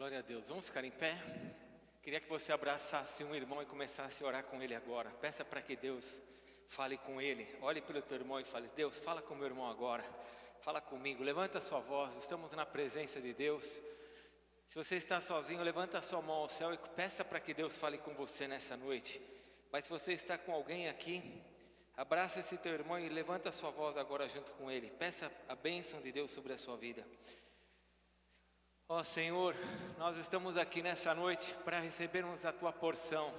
Glória a Deus. Vamos ficar em pé? Queria que você abraçasse um irmão e começasse a orar com ele agora. Peça para que Deus fale com ele. Olhe pelo teu irmão e fale: Deus, fala com meu irmão agora. Fala comigo. Levanta a sua voz. Estamos na presença de Deus. Se você está sozinho, levanta a sua mão ao céu e peça para que Deus fale com você nessa noite. Mas se você está com alguém aqui, abraça esse teu irmão e levanta a sua voz agora junto com ele. Peça a bênção de Deus sobre a sua vida. Ó Senhor, nós estamos aqui nessa noite para recebermos a Tua porção.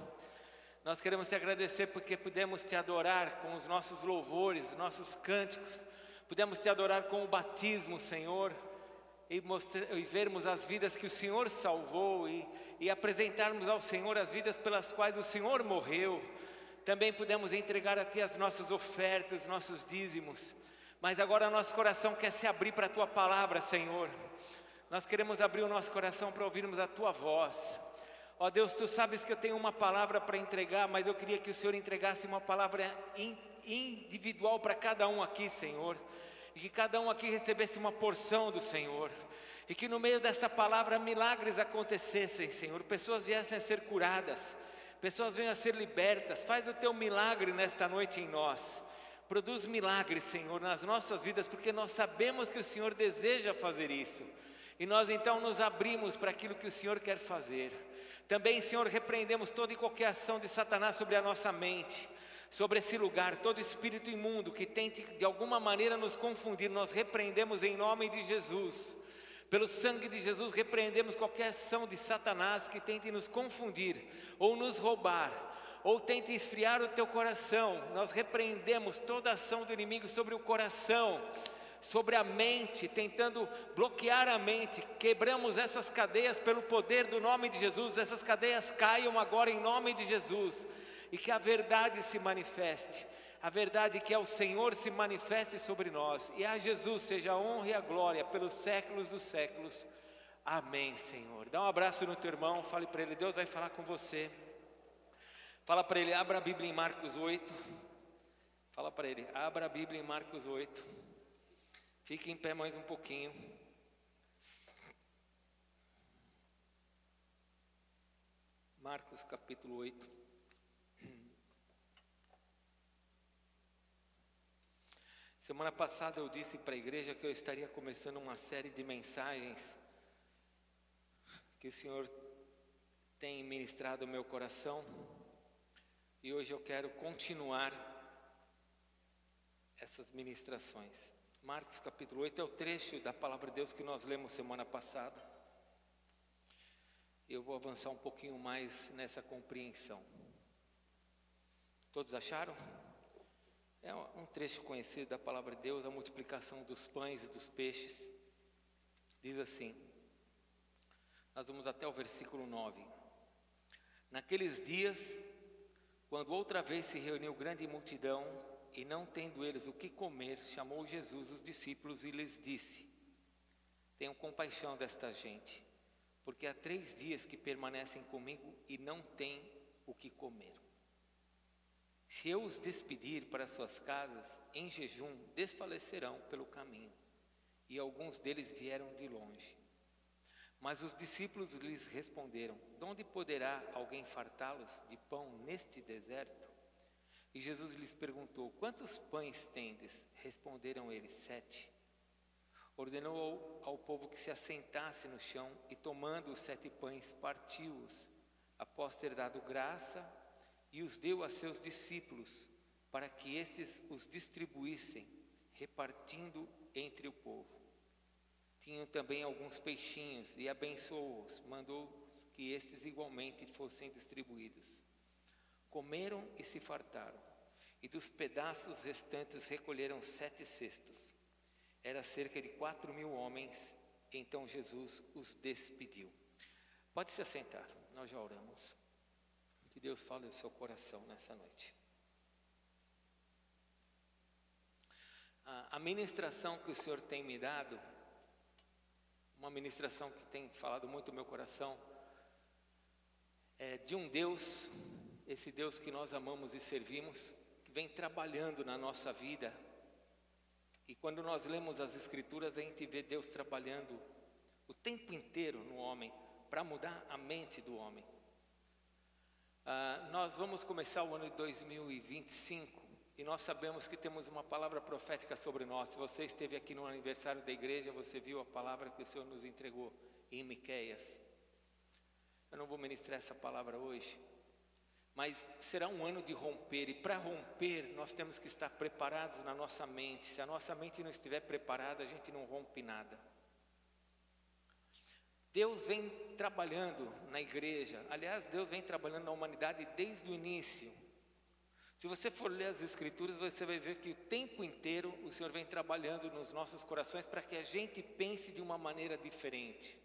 Nós queremos Te agradecer porque pudemos Te adorar com os nossos louvores, os nossos cânticos. Pudemos Te adorar com o batismo, Senhor, e vermos as vidas que o Senhor salvou e apresentarmos ao Senhor as vidas pelas quais o Senhor morreu. Também pudemos entregar a Ti as nossas ofertas, os nossos dízimos. Mas agora nosso coração quer se abrir para a Tua palavra, Senhor. Nós queremos abrir o nosso coração para ouvirmos a Tua voz. Ó Deus, Tu sabes que eu tenho uma palavra para entregar, mas eu queria que o Senhor entregasse uma palavra individual para cada um aqui, Senhor. E que cada um aqui recebesse uma porção do Senhor. E que no meio dessa palavra milagres acontecessem, Senhor. Pessoas viessem a ser curadas. Pessoas venham a ser libertas. Faz o Teu milagre nesta noite em nós. Produz milagres, Senhor, nas nossas vidas, porque nós sabemos que o Senhor deseja fazer isso. E nós então nos abrimos para aquilo que o Senhor quer fazer. Também, Senhor, repreendemos toda e qualquer ação de Satanás sobre a nossa mente, sobre esse lugar, todo espírito imundo que tente de alguma maneira nos confundir. Nós repreendemos em nome de Jesus. Pelo sangue de Jesus repreendemos qualquer ação de Satanás que tente nos confundir ou nos roubar, ou tente esfriar o teu coração. Nós repreendemos toda ação do inimigo sobre o coração, sobre a mente, tentando bloquear a mente. Quebramos essas cadeias pelo poder do nome de Jesus. Essas cadeias caiam agora em nome de Jesus. E que a verdade se manifeste. A verdade que é o Senhor se manifeste sobre nós. E a Jesus seja a honra e a glória pelos séculos dos séculos. Amém, Senhor. Dá um abraço no teu irmão, fale para ele: Deus vai falar com você. Fala para ele: abra a Bíblia em Marcos 8. Fala para ele: abra a Bíblia em Marcos 8. Fique em pé mais um pouquinho. Marcos capítulo 8. Semana passada eu disse para a igreja que eu estaria começando uma série de mensagens que o Senhor tem ministrado no meu coração. E hoje eu quero continuar essas ministrações. Marcos capítulo 8 é o trecho da palavra de Deus que nós lemos semana passada. Eu vou avançar um pouquinho mais nessa compreensão. Todos acharam? É um trecho conhecido da palavra de Deus, a multiplicação dos pães e dos peixes. Diz assim, nós vamos até o versículo 9. Naqueles dias, quando outra vez se reuniu grande multidão, e não tendo eles o que comer, chamou Jesus os discípulos e lhes disse: tenham compaixão desta gente, porque há 3 dias que permanecem comigo e não têm o que comer. Se eu os despedir para suas casas, em jejum, desfalecerão pelo caminho. E alguns deles vieram de longe. Mas os discípulos lhes responderam: de onde poderá alguém fartá-los de pão neste deserto? E Jesus lhes perguntou: quantos pães tendes? Responderam eles: 7. Ordenou ao povo que se assentasse no chão, e tomando os 7 pães, partiu-os, após ter dado graça, e os deu a seus discípulos, para que estes os distribuíssem, repartindo entre o povo. Tinham também alguns peixinhos, e abençoou-os, mandou que estes igualmente fossem distribuídos. Comeram e se fartaram, e dos pedaços restantes recolheram 7 cestos. Era cerca de 4.000 homens. Então Jesus os despediu. Pode se assentar, nós já oramos. Que Deus fale no seu coração nessa noite. A ministração que o Senhor tem me dado, uma ministração que tem falado muito no meu coração, é de um Deus, esse Deus que nós amamos e servimos, que vem trabalhando na nossa vida. E quando nós lemos as Escrituras, a gente vê Deus trabalhando o tempo inteiro no homem, para mudar a mente do homem. Nós vamos começar o ano de 2025 e nós sabemos que temos uma palavra profética sobre nós. Se você esteve aqui no aniversário da igreja, você viu a palavra que o Senhor nos entregou em Miqueias. Eu não vou ministrar essa palavra hoje, mas será um ano de romper, e para romper nós temos que estar preparados na nossa mente. Se a nossa mente não estiver preparada, a gente não rompe nada. Deus vem trabalhando na igreja, aliás, Deus vem trabalhando na humanidade desde o início. Se você for ler as Escrituras, você vai ver que o tempo inteiro o Senhor vem trabalhando nos nossos corações para que a gente pense de uma maneira diferente.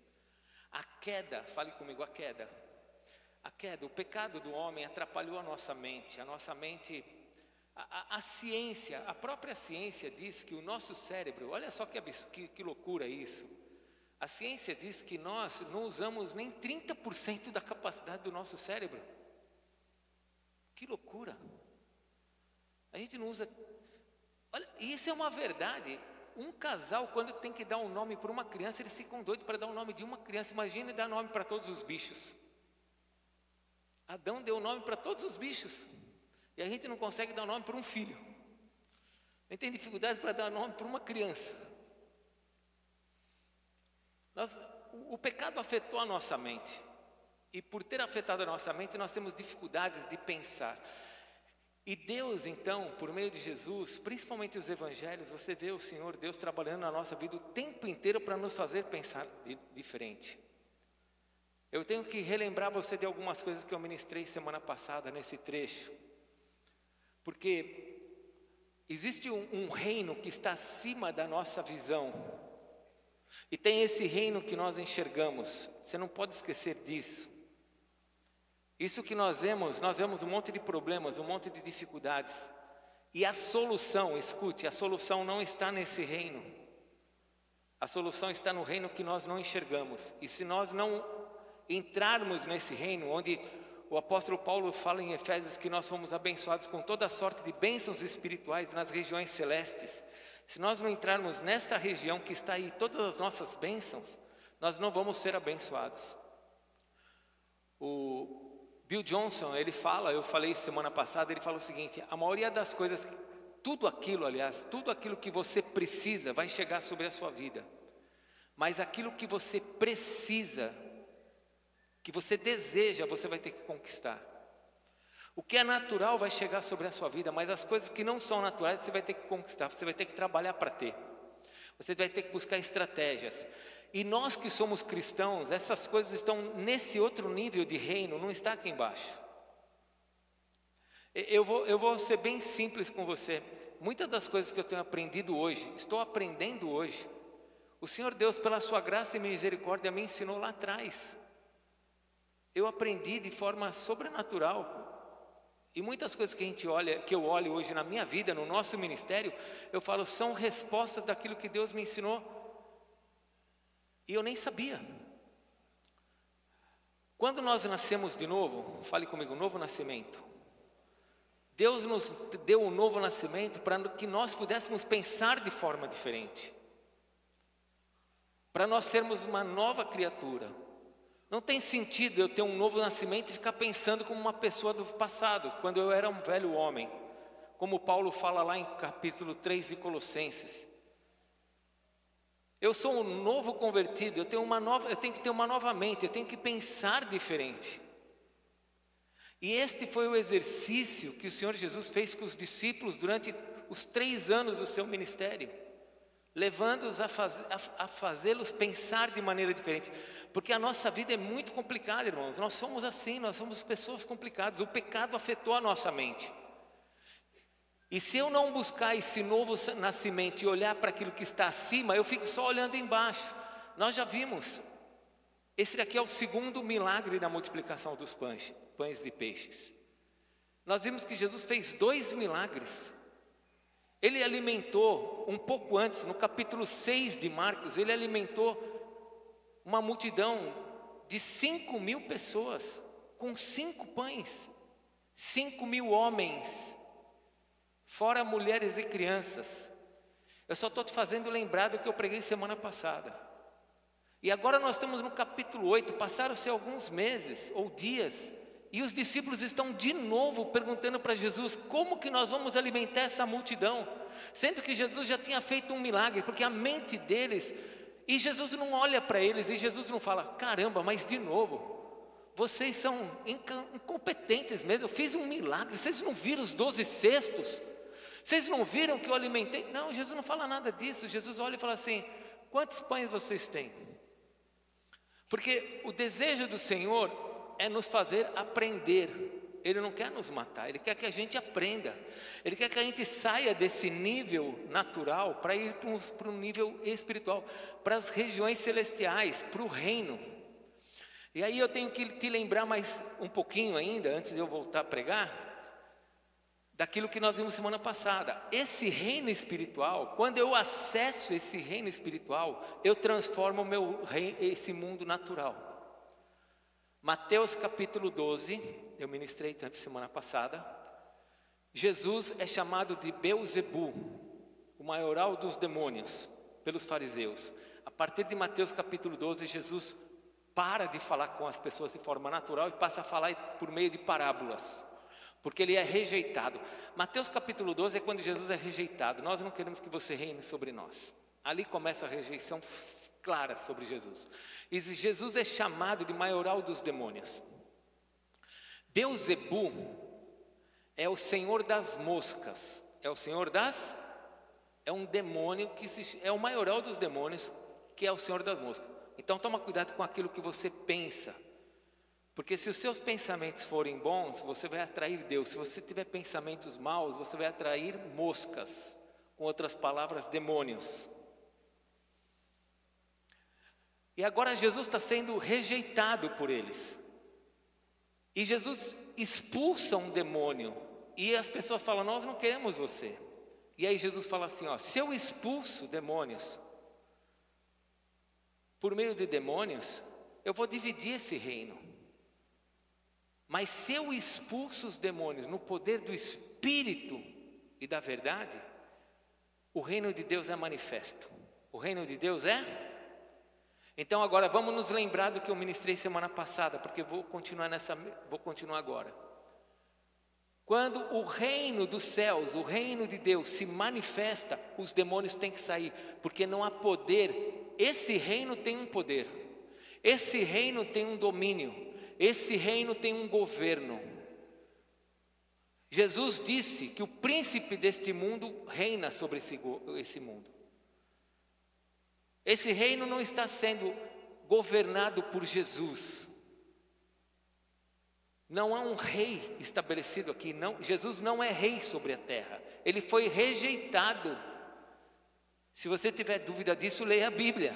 A queda, fale comigo, a queda, o pecado do homem atrapalhou a nossa mente, a ciência, a própria ciência diz que o nosso cérebro, olha só que loucura isso. A ciência diz que nós não usamos nem 30% da capacidade do nosso cérebro. Que loucura! A gente não usa. Olha, isso é uma verdade. Um casal, quando tem que dar um nome para uma criança, eles ficam doidos para dar o nome de uma criança. Imagine dar nome para todos os bichos. Adão deu nome para todos os bichos. E a gente não consegue dar o nome para um filho. A gente tem dificuldade para dar nome para uma criança. O pecado afetou a nossa mente. E por ter afetado a nossa mente, nós temos dificuldades de pensar. E Deus, então, por meio de Jesus, principalmente os evangelhos, você vê o Senhor Deus trabalhando na nossa vida o tempo inteiro para nos fazer pensar diferente. Eu tenho que relembrar você de algumas coisas que eu ministrei semana passada nesse trecho. Porque existe um reino que está acima da nossa visão. E tem esse reino que nós enxergamos. Você não pode esquecer disso. Isso que nós vemos um monte de problemas, um monte de dificuldades. E a solução, escute, a solução não está nesse reino. A solução está no reino que nós não enxergamos. E se nós não entrarmos nesse reino, onde o apóstolo Paulo fala em Efésios que nós fomos abençoados com toda sorte de bênçãos espirituais nas regiões celestes. Se nós não entrarmos nesta região que está aí, todas as nossas bênçãos, nós não vamos ser abençoados. O Bill Johnson, ele fala, eu falei semana passada, ele fala o seguinte: a maioria das coisas, tudo aquilo que você precisa vai chegar sobre a sua vida. Mas aquilo que você precisa, que você deseja, você vai ter que conquistar. O que é natural vai chegar sobre a sua vida, mas as coisas que não são naturais você vai ter que conquistar, você vai ter que trabalhar para ter. Você vai ter que buscar estratégias. E nós que somos cristãos, essas coisas estão nesse outro nível de reino, não está aqui embaixo. Eu vou ser bem simples com você. Muitas das coisas que eu tenho aprendido hoje, estou aprendendo hoje, o Senhor Deus, pela sua graça e misericórdia, me ensinou lá atrás. Eu aprendi de forma sobrenatural. E muitas coisas que eu olho hoje na minha vida, no nosso ministério, eu falo, são respostas daquilo que Deus me ensinou. E eu nem sabia. Quando nós nascemos de novo, fale comigo, novo nascimento. Deus nos deu um novo nascimento para que nós pudéssemos pensar de forma diferente. Para nós sermos uma nova criatura. Não tem sentido eu ter um novo nascimento e ficar pensando como uma pessoa do passado, quando eu era um velho homem. Como Paulo fala lá em capítulo 3 de Colossenses. Eu sou um novo convertido, eu tenho que ter uma nova mente, eu tenho que pensar diferente. E este foi o exercício que o Senhor Jesus fez com os discípulos durante os 3 anos do seu ministério. Levando-os a fazê-los pensar de maneira diferente. Porque a nossa vida é muito complicada, irmãos. Nós somos assim, nós somos pessoas complicadas. O pecado afetou a nossa mente. E se eu não buscar esse novo nascimento e olhar para aquilo que está acima, eu fico só olhando embaixo. Nós já vimos. Esse daqui é o segundo milagre da multiplicação dos pães de peixes. Nós vimos que Jesus fez 2 milagres. Ele alimentou, um pouco antes, no capítulo 6 de Marcos, ele alimentou uma multidão de 5.000 pessoas, com 5 pães, 5.000 homens, fora mulheres e crianças. Eu só estou te fazendo lembrar do que eu preguei semana passada. E agora nós estamos no capítulo 8, passaram-se alguns meses ou dias, e os discípulos estão de novo perguntando para Jesus, como que nós vamos alimentar essa multidão? Sendo que Jesus já tinha feito um milagre, porque a mente deles, e Jesus não olha para eles, e Jesus não fala, caramba, mas de novo, vocês são incompetentes mesmo, eu fiz um milagre, vocês não viram os 12 cestos? Vocês não viram que eu alimentei? Não, Jesus não fala nada disso, Jesus olha e fala assim, quantos pães vocês têm? Porque o desejo do Senhor é nos fazer aprender. Ele não quer nos matar, Ele quer que a gente aprenda. Ele quer que a gente saia desse nível natural para ir para um nível espiritual, para as regiões celestiais, para o reino. E aí eu tenho que te lembrar mais um pouquinho ainda, antes de eu voltar a pregar, daquilo que nós vimos semana passada. Esse reino espiritual, quando eu acesso esse reino espiritual, eu transformo esse mundo natural. Mateus capítulo 12, eu ministrei tanto semana passada. Jesus é chamado de Beelzebu, o maioral dos demônios, pelos fariseus. A partir de Mateus capítulo 12, Jesus para de falar com as pessoas de forma natural e passa a falar por meio de parábolas, porque ele é rejeitado. Mateus capítulo 12 é quando Jesus é rejeitado. Nós não queremos que você reine sobre nós. Ali começa a rejeição clara sobre Jesus. E Jesus é chamado de maioral dos demônios. Beelzebu é o senhor das moscas. É um demônio é o maioral dos demônios, que é o senhor das moscas. Então toma cuidado com aquilo que você pensa. Porque se os seus pensamentos forem bons, você vai atrair Deus. Se você tiver pensamentos maus, você vai atrair moscas. Com outras palavras, demônios. E agora Jesus está sendo rejeitado por eles. E Jesus expulsa um demônio. E as pessoas falam, nós não queremos você. E aí Jesus fala assim, se eu expulso demônios, por meio de demônios, eu vou dividir esse reino. Mas se eu expulso os demônios no poder do Espírito e da verdade, o reino de Deus é manifesto. O reino de Deus é? Então agora vamos nos lembrar do que eu ministrei semana passada, porque vou continuar agora. Quando o reino dos céus, o reino de Deus se manifesta, os demônios têm que sair, porque não há poder. Esse reino tem um poder, esse reino tem um domínio. Esse reino tem um governo. Jesus disse que o príncipe deste mundo reina sobre esse mundo. Esse reino não está sendo governado por Jesus. Não há um rei estabelecido aqui. Não, Jesus não é rei sobre a terra. Ele foi rejeitado. Se você tiver dúvida disso, leia a Bíblia.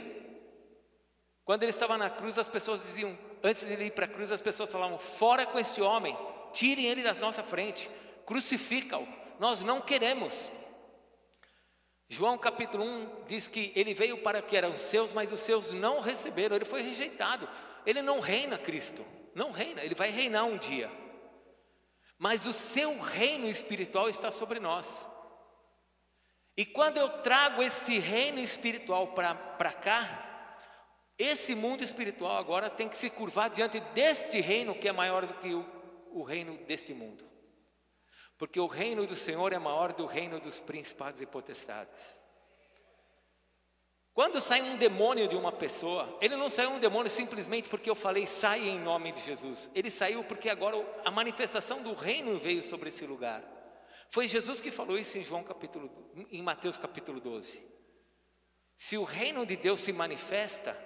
Quando ele estava na cruz, as pessoas diziam, antes de ele ir para a cruz, as pessoas falavam, fora com este homem, tirem ele da nossa frente, crucifica-o, nós não queremos. João capítulo 1 diz que ele veio para que eram seus, mas os seus não receberam, ele foi rejeitado. Ele não reina, Cristo, não reina, ele vai reinar um dia. Mas o seu reino espiritual está sobre nós. E quando eu trago esse reino espiritual para cá, esse mundo espiritual agora tem que se curvar diante deste reino que é maior do que o reino deste mundo. Porque o reino do Senhor é maior do reino dos principados e potestades. Quando sai um demônio de uma pessoa, ele não saiu um demônio simplesmente porque eu falei sai em nome de Jesus. Ele saiu porque agora a manifestação do reino veio sobre esse lugar. Foi Jesus que falou isso em Mateus capítulo 12. Se o reino de Deus se manifesta,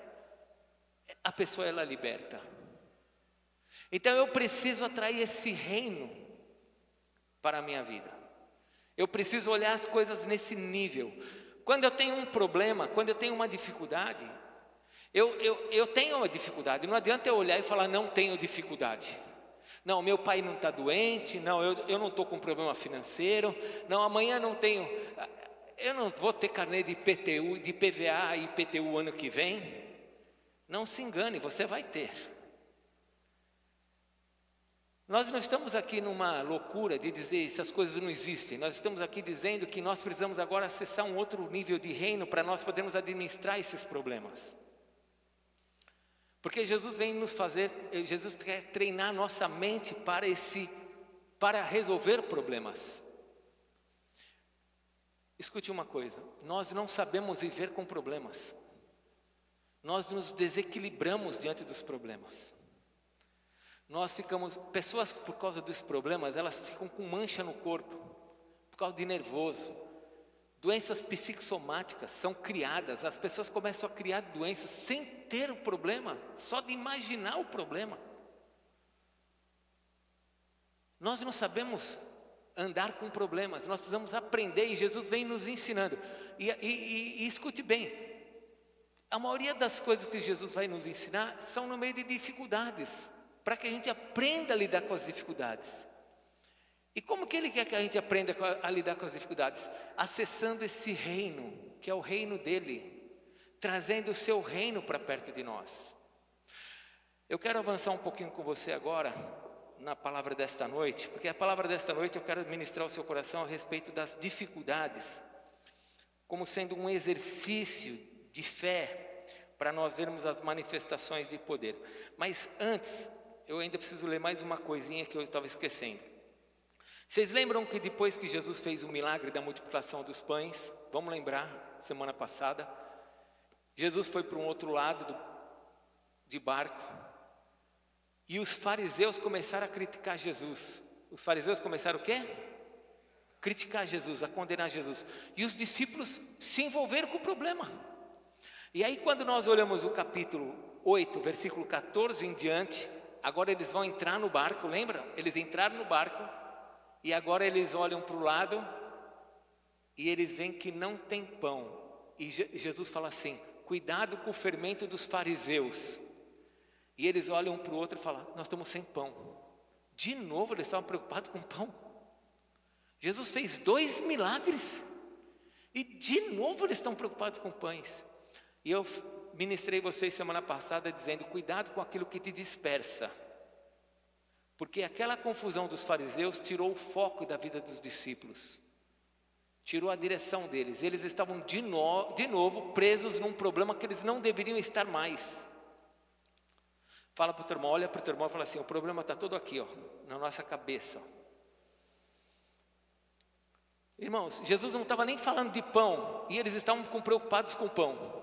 a pessoa ela é liberta. Então eu preciso atrair esse reino para a minha vida. Eu preciso olhar as coisas nesse nível. Quando eu tenho um problema, quando eu tenho uma dificuldade, eu tenho uma dificuldade. Não adianta eu olhar e falar não tenho dificuldade. Não, meu pai não está doente. Não, eu não estou com problema financeiro. Não, amanhã não tenho. Eu não vou ter carnê de IPTU, de PVA e IPTU ano que vem. Não se engane, você vai ter. Nós não estamos aqui numa loucura de dizer essas coisas não existem. Nós estamos aqui dizendo que nós precisamos agora acessar um outro nível de reino para nós podermos administrar esses problemas. Porque Jesus quer treinar nossa mente para resolver problemas. Escute uma coisa, nós não sabemos viver com problemas. Nós nos desequilibramos diante dos problemas. Pessoas por causa dos problemas, elas ficam com mancha no corpo, por causa de nervoso. Doenças psicossomáticas são criadas, as pessoas começam a criar doenças sem ter o problema, só de imaginar o problema. Nós não sabemos andar com problemas, nós precisamos aprender e Jesus vem nos ensinando. E escute bem, a maioria das coisas que Jesus vai nos ensinar são no meio de dificuldades, para que a gente aprenda a lidar com as dificuldades. E como que Ele quer que a gente aprenda a lidar com as dificuldades? Acessando esse reino, que é o reino dEle, trazendo o seu reino para perto de nós. Eu quero avançar um pouquinho com você agora, na palavra desta noite, porque a palavra desta noite eu quero ministrar ao seu coração a respeito das dificuldades, como sendo um exercício de fé, para nós vermos as manifestações de poder. Mas antes, eu ainda preciso ler mais uma coisinha que eu estava esquecendo. Vocês lembram que depois que Jesus fez o milagre da multiplicação dos pães, vamos lembrar, semana passada, Jesus foi para um outro lado de barco, e os fariseus começaram a criticar Jesus. Os fariseus começaram o quê? Criticar Jesus, a condenar Jesus. E os discípulos se envolveram com o problema. E aí quando nós olhamos o capítulo 8, versículo 14 em diante, agora eles vão entrar no barco, lembra? Eles entraram no barco, e agora eles olham para o lado, e eles veem que não tem pão. E Jesus fala assim, cuidado com o fermento dos fariseus. E eles olham um para o outro e falam, nós estamos sem pão. De novo eles estavam preocupados com pão. Jesus fez 2 milagres. E de novo eles estão preocupados com pães. E eu ministrei vocês semana passada dizendo, cuidado com aquilo que te dispersa. Porque aquela confusão dos fariseus tirou o foco da vida dos discípulos. Tirou a direção deles. Eles estavam de novo presos num problema que eles não deveriam estar mais. Fala para o teu irmão, olha para o teu irmão e fala assim, o problema está todo aqui, ó, na nossa cabeça. Irmãos, Jesus não estava nem falando de pão, e eles estavam preocupados com o pão.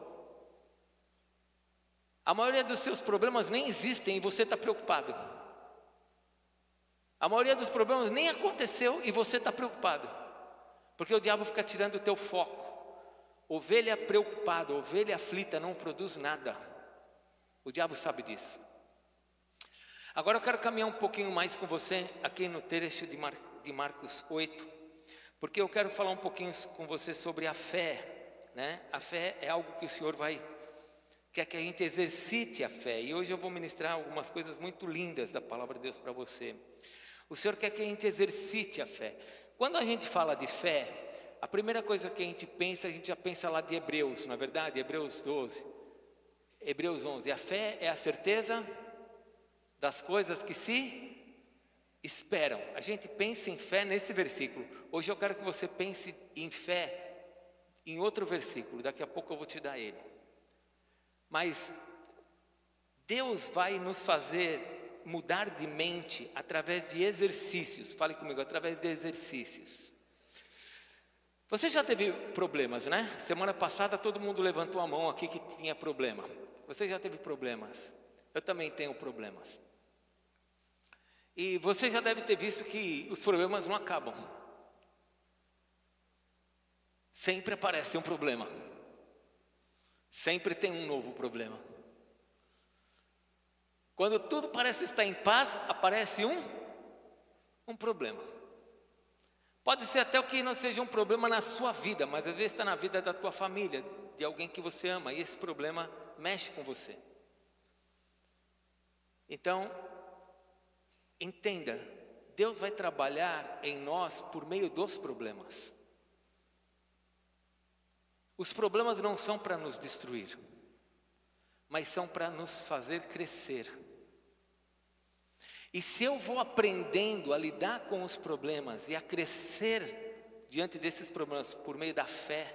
A maioria dos seus problemas nem existem e você está preocupado. A maioria dos problemas nem aconteceu e você está preocupado. Porque o diabo fica tirando o teu foco. Ovelha preocupada, ovelha aflita não produz nada. O diabo sabe disso. Agora eu quero caminhar um pouquinho mais com você aqui no trecho de Marcos 8, porque eu quero falar um pouquinho com você sobre a fé, né? A fé é algo que o Senhor quer que a gente exercite a fé, e hoje eu vou ministrar algumas coisas muito lindas da palavra de Deus para você. O Senhor quer que a gente exercite a fé. Quando a gente fala de fé, a primeira coisa que a gente já pensa lá de Hebreus, não é verdade? Hebreus 12, Hebreus 11, a fé é a certeza das coisas que se esperam. A gente pensa em fé nesse versículo. Hoje eu quero que você pense em fé em outro versículo, daqui a pouco eu vou te dar ele. Mas Deus vai nos fazer mudar de mente através de exercícios. Fale comigo, através de exercícios. Você já teve problemas, né? Semana passada todo mundo levantou a mão aqui que tinha problema. Você já teve problemas? Eu também tenho problemas. E você já deve ter visto que os problemas não acabam. Sempre aparece um problema. Sempre tem um novo problema. Quando tudo parece estar em paz, aparece um problema. Pode ser até o que não seja um problema na sua vida, mas às vezes está na vida da tua família, de alguém que você ama, e esse problema mexe com você. Então, entenda, Deus vai trabalhar em nós por meio dos problemas. Os problemas não são para nos destruir, mas são para nos fazer crescer. E se eu vou aprendendo a lidar com os problemas e a crescer diante desses problemas por meio da fé,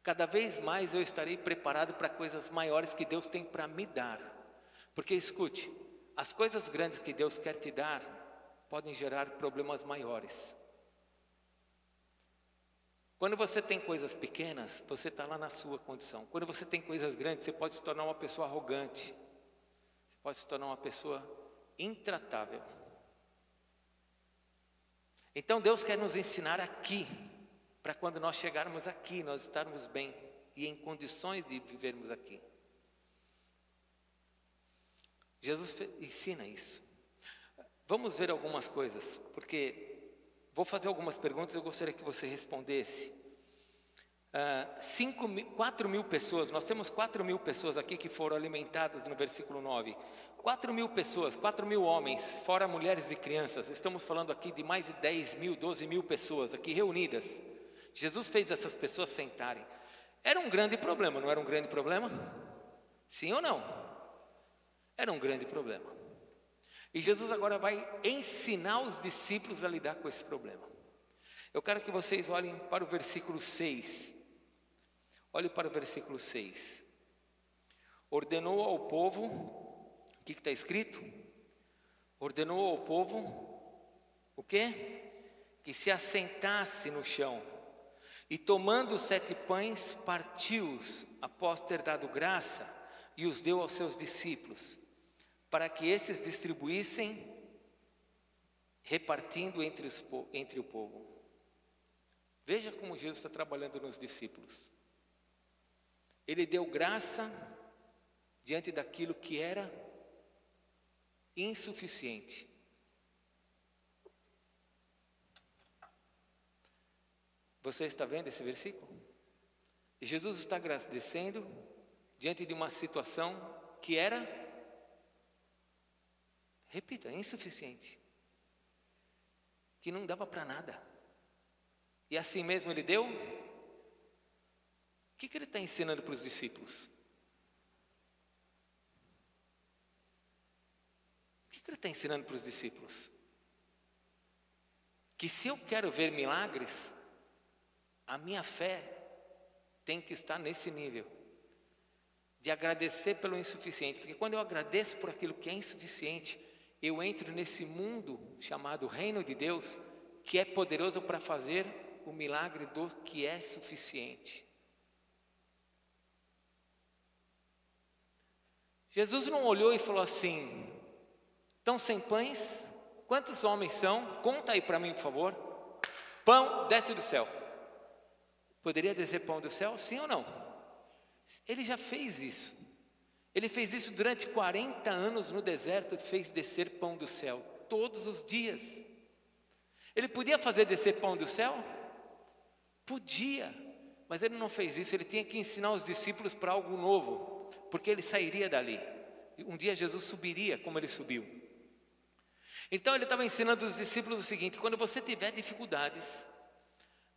cada vez mais eu estarei preparado para coisas maiores que Deus tem para me dar. Porque escute, as coisas grandes que Deus quer te dar podem gerar problemas maiores. Quando você tem coisas pequenas, você está lá na sua condição. Quando você tem coisas grandes, você pode se tornar uma pessoa arrogante. Você pode se tornar uma pessoa intratável. Então Deus quer nos ensinar aqui, para quando nós chegarmos aqui, nós estarmos bem e em condições de vivermos aqui. Jesus ensina isso. Vamos ver algumas coisas, porque vou fazer algumas perguntas, eu gostaria que você respondesse. 4 mil pessoas, nós temos 4 mil pessoas aqui que foram alimentadas no versículo 9. 4 mil pessoas, 4 mil homens, fora mulheres e crianças. Estamos falando aqui de mais de 10 mil, 12 mil pessoas aqui reunidas. Jesus fez essas pessoas sentarem. Era um grande problema, não era um grande problema? Sim ou não? Era um grande problema. E Jesus agora vai ensinar os discípulos a lidar com esse problema. Eu quero que vocês olhem para o versículo 6. Olhe para o versículo 6. Ordenou ao povo, o que está escrito? Ordenou ao povo, o quê? Que se assentasse no chão. E tomando os 7 pães, partiu-os, após ter dado graça, e os deu aos seus discípulos, para que esses distribuíssem, repartindo entre o povo. Veja como Jesus está trabalhando nos discípulos. Ele deu graça diante daquilo que era insuficiente. Você está vendo esse versículo? E Jesus está agradecendo diante de uma situação que era, repita, insuficiente, que não dava para nada. E assim mesmo ele deu. O que ele está ensinando para os discípulos? O que ele está ensinando para os discípulos? Que se eu quero ver milagres, a minha fé tem que estar nesse nível, de agradecer pelo insuficiente. Porque quando eu agradeço por aquilo que é insuficiente, eu entro nesse mundo chamado Reino de Deus, que é poderoso para fazer o milagre do que é suficiente. Jesus não olhou e falou assim: estão sem pães? Quantos homens são? Conta aí para mim, por favor. Pão desce do céu. Poderia descer pão do céu? Sim ou não? Ele já fez isso. Ele fez isso durante 40 anos no deserto, fez descer pão do céu, todos os dias. Ele podia fazer descer pão do céu? Podia, mas ele não fez isso. Ele tinha que ensinar os discípulos para algo novo, porque ele sairia dali. Um dia Jesus subiria como ele subiu. Então ele estava ensinando os discípulos o seguinte: quando você tiver dificuldades,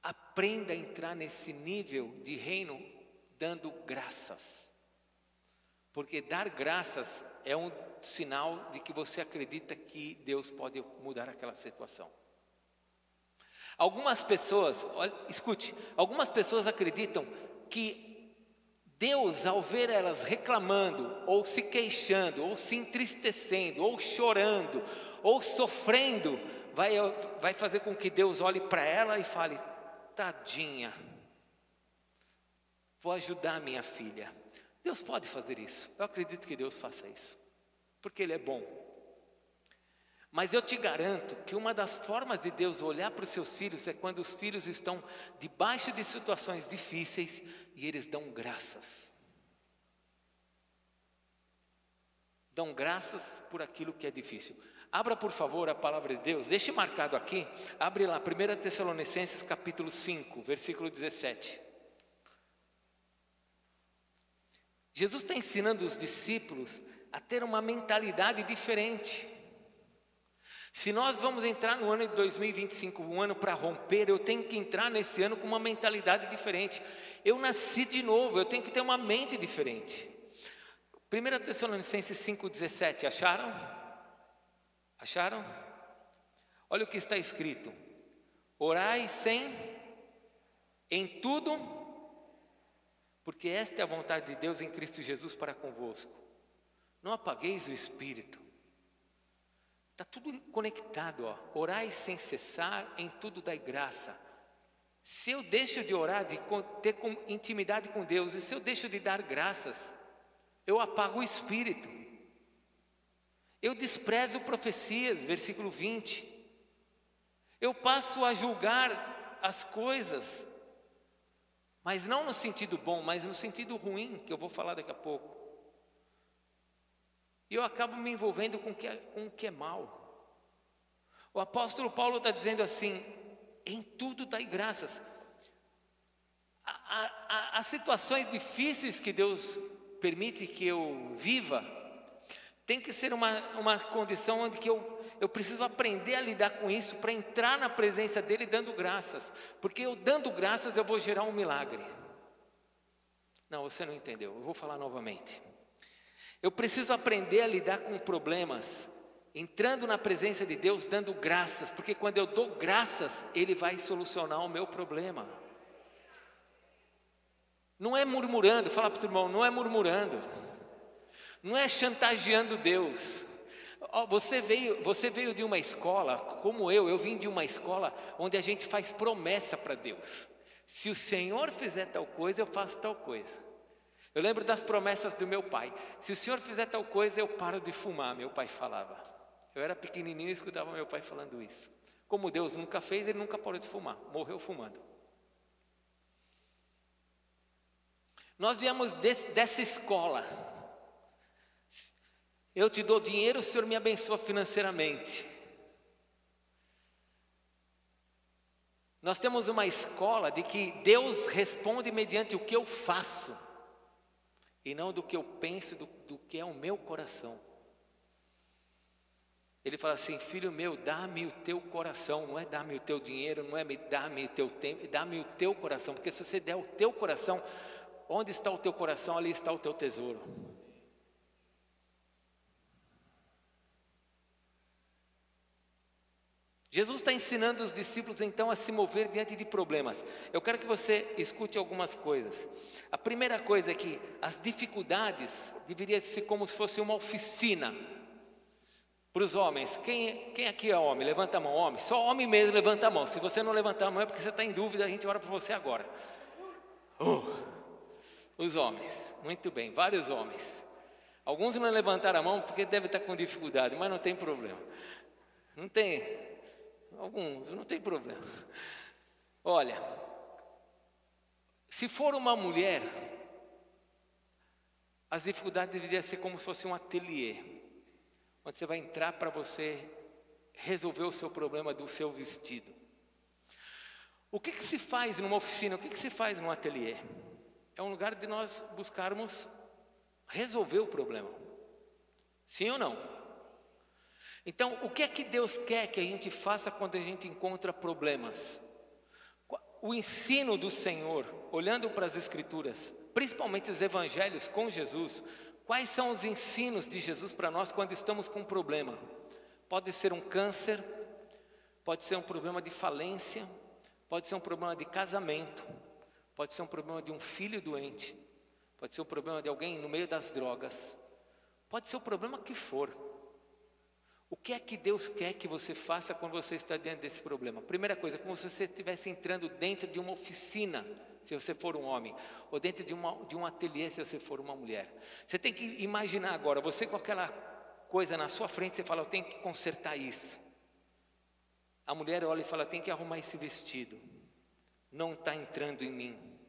aprenda a entrar nesse nível de reino dando graças. Porque dar graças é um sinal de que você acredita que Deus pode mudar aquela situação. Algumas pessoas, escute, algumas pessoas acreditam que Deus, ao ver elas reclamando, ou se queixando, ou se entristecendo, ou chorando, ou sofrendo, vai fazer com que Deus olhe para ela e fale: tadinha, vou ajudar minha filha. Deus pode fazer isso, eu acredito que Deus faça isso, porque Ele é bom. Mas eu te garanto que uma das formas de Deus olhar para os seus filhos é quando os filhos estão debaixo de situações difíceis e eles dão graças. Dão graças por aquilo que é difícil. Abra, por favor, a palavra de Deus, deixe marcado aqui, abre lá, 1 Tessalonicenses capítulo 5, versículo 17. Jesus está ensinando os discípulos a ter uma mentalidade diferente. Se nós vamos entrar no ano de 2025, um ano para romper, eu tenho que entrar nesse ano com uma mentalidade diferente. Eu nasci de novo, eu tenho que ter uma mente diferente. 1 Tessalonicenses 5,17, acharam? Acharam? Olha o que está escrito: orai em tudo, porque esta é a vontade de Deus em Cristo Jesus para convosco. Não apagueis o espírito. Está tudo conectado, ó. Orai sem cessar, em tudo dai graça. Se eu deixo de orar, de ter intimidade com Deus, e se eu deixo de dar graças, eu apago o espírito. Eu desprezo profecias, versículo 20. Eu passo a julgar as coisas, mas não no sentido bom, mas no sentido ruim, que eu vou falar daqui a pouco. E eu acabo me envolvendo com o que é mal. O apóstolo Paulo está dizendo assim: em tudo dai graças. As situações difíceis que Deus permite que eu viva, tem que ser uma condição onde que eu preciso aprender a lidar com isso, para entrar na presença dEle dando graças. Porque eu dando graças eu vou gerar um milagre. Não, você não entendeu, eu vou falar novamente. Eu preciso aprender a lidar com problemas, entrando na presença de Deus, dando graças, porque quando eu dou graças, Ele vai solucionar o meu problema. Não é murmurando, fala para o teu irmão, não é murmurando, não é chantageando Deus. Você veio de uma escola, como eu vim de uma escola onde a gente faz promessa para Deus. Se o Senhor fizer tal coisa, eu faço tal coisa. Eu lembro das promessas do meu pai: se o Senhor fizer tal coisa, eu paro de fumar, meu pai falava. Eu era pequenininho e escutava meu pai falando isso. Como Deus nunca fez, ele nunca parou de fumar, morreu fumando. Nós viemos dessa escola. Eu te dou dinheiro, o Senhor me abençoa financeiramente. Nós temos uma escola de que Deus responde mediante o que eu faço, e não do que eu penso, do que é o meu coração. Ele fala assim: filho meu, dá-me o teu coração. Não é dá-me o teu dinheiro, não é dá-me o teu tempo, dá-me o teu coração. Porque se você der o teu coração, onde está o teu coração, ali está o teu tesouro. Jesus está ensinando os discípulos então a se mover diante de problemas. Eu quero que você escute algumas coisas. A primeira coisa é que as dificuldades deveriam ser como se fosse uma oficina para os homens. Quem aqui é homem? Levanta a mão, homem. Só homem mesmo levanta a mão. Se você não levantar a mão é porque você está em dúvida, a gente ora para você agora. Os homens, muito bem, vários homens. Alguns não levantaram a mão porque devem estar com dificuldade, mas não tem problema. Alguns, não tem problema. Olha, se for uma mulher, as dificuldades deveriam ser como se fosse um ateliê, onde você vai entrar para você resolver o seu problema do seu vestido. O que se faz numa oficina? O que se faz num ateliê? É um lugar de nós buscarmos resolver o problema. Sim ou não? Então, o que é que Deus quer que a gente faça quando a gente encontra problemas? O ensino do Senhor, olhando para as Escrituras, principalmente os Evangelhos com Jesus, quais são os ensinos de Jesus para nós quando estamos com um problema? Pode ser um câncer, pode ser um problema de falência, pode ser um problema de casamento, pode ser um problema de um filho doente, pode ser um problema de alguém no meio das drogas, pode ser o problema que for. O que é que Deus quer que você faça quando você está dentro desse problema? Primeira coisa, como se você estivesse entrando dentro de uma oficina, se você for um homem, ou dentro de um ateliê, se você for uma mulher. Você tem que imaginar agora, você com aquela coisa na sua frente, você fala: eu tenho que consertar isso. A mulher olha e fala: tem que arrumar esse vestido, não está entrando em mim.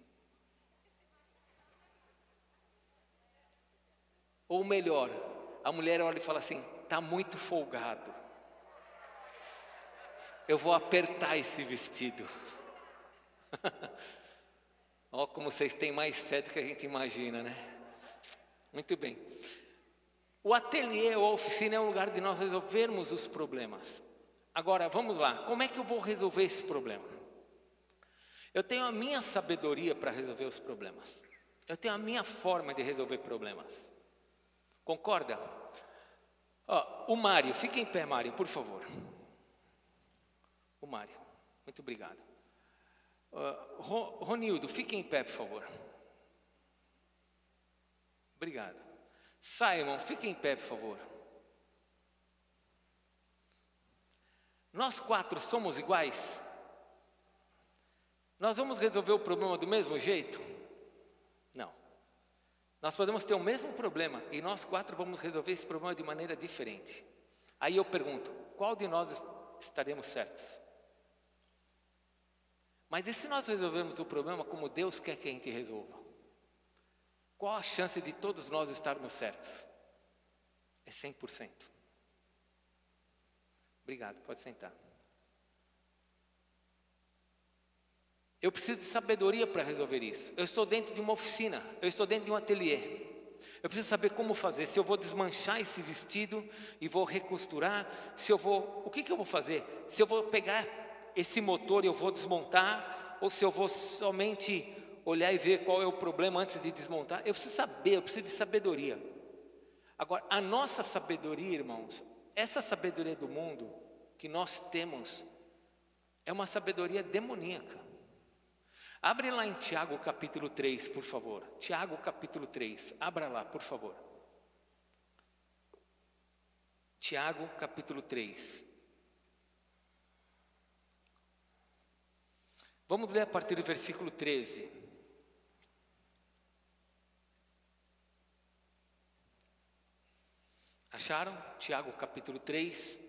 Ou melhor, a mulher olha e fala assim: está muito folgado, eu vou apertar esse vestido. Olha como vocês têm mais fé do que a gente imagina, né? Muito bem. O ateliê ou a oficina é um lugar de nós resolvermos os problemas. Agora, vamos lá, como é que eu vou resolver esse problema? Eu tenho a minha sabedoria para resolver os problemas. Eu tenho a minha forma de resolver problemas. Concorda? O Mário, fica em pé, Mário, por favor. O Mário, muito obrigado. Ronildo, fique em pé, por favor. Obrigado. Simon, fique em pé, por favor. Nós 4 somos iguais? Nós vamos resolver o problema do mesmo jeito? Não. Nós podemos ter o mesmo problema e nós 4 vamos resolver esse problema de maneira diferente. Aí eu pergunto, qual de nós estaremos certos? Mas e se nós resolvermos o problema como Deus quer que a gente resolva? Qual a chance de todos nós estarmos certos? É 100%. Obrigado, pode sentar. Eu preciso de sabedoria para resolver isso. Eu estou dentro de uma oficina, eu estou dentro de um ateliê. Eu preciso saber como fazer, se eu vou desmanchar esse vestido e vou recosturar, o que eu vou fazer? Se eu vou pegar esse motor e eu vou desmontar, ou se eu vou somente olhar e ver qual é o problema antes de desmontar. Eu preciso saber, eu preciso de sabedoria. Agora, a nossa sabedoria, irmãos, essa sabedoria do mundo que nós temos, é uma sabedoria demoníaca. Abre lá em Tiago capítulo 3, por favor. Tiago capítulo 3, abra lá, por favor. Tiago capítulo 3. Vamos ler a partir do versículo 13. Acharam? Tiago capítulo 3.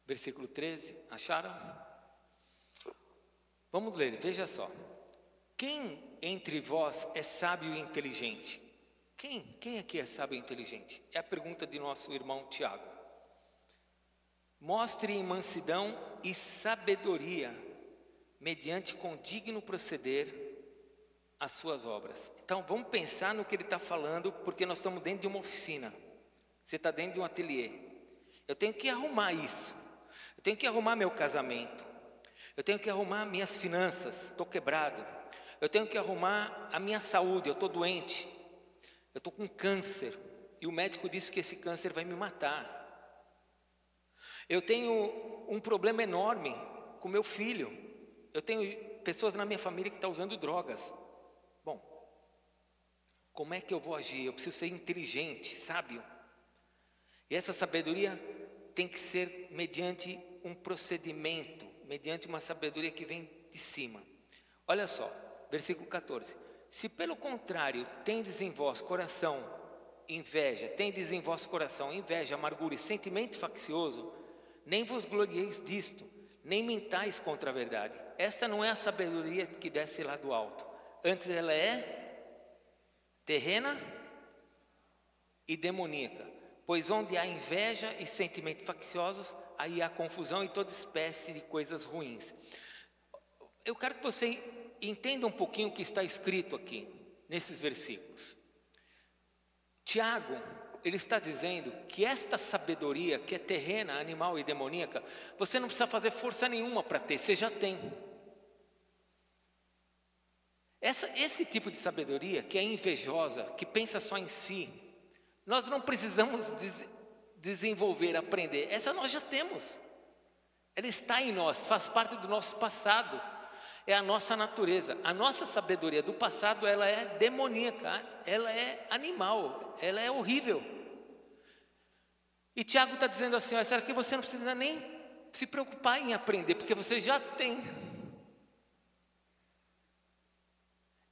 Versículo 13, acharam? Vamos ler, veja só. Quem entre vós é sábio e inteligente? Quem aqui é sábio e inteligente? É a pergunta de nosso irmão Tiago. Mostre em mansidão e sabedoria, mediante com digno proceder, as suas obras. Então vamos pensar no que ele está falando, porque nós estamos dentro de uma oficina. Você está dentro de um ateliê. Eu tenho que arrumar isso. Eu tenho que arrumar meu casamento. Eu tenho que arrumar minhas finanças. Estou quebrado. Eu tenho que arrumar a minha saúde. Eu estou doente. Eu estou com câncer. E o médico disse que esse câncer vai me matar. Eu tenho um problema enorme com meu filho. Eu tenho pessoas na minha família que estão usando drogas. Bom, como é que eu vou agir? Eu preciso ser inteligente, sábio. E essa sabedoria tem que ser mediante um procedimento, mediante uma sabedoria que vem de cima. Olha só, versículo 14. Se pelo contrário tendes em vós coração inveja, amargura e sentimento faccioso, nem vos glorieis disto, nem mintais contra a verdade. Esta não é a sabedoria que desce lá do alto. Antes ela é terrena e demoníaca. Pois onde há inveja e sentimentos facciosos, aí há confusão e toda espécie de coisas ruins. Eu quero que você entenda um pouquinho o que está escrito aqui, nesses versículos. Tiago, ele está dizendo que esta sabedoria, que é terrena, animal e demoníaca, você não precisa fazer força nenhuma para ter, você já tem. Esse tipo de sabedoria, que é invejosa, que pensa só em si, nós não precisamos desenvolver, aprender. Essa nós já temos. Ela está em nós, faz parte do nosso passado. É a nossa natureza. A nossa sabedoria do passado, ela é demoníaca, ela é animal, ela é horrível. E Tiago está dizendo assim, será que você não precisa nem se preocupar em aprender, porque você já tem.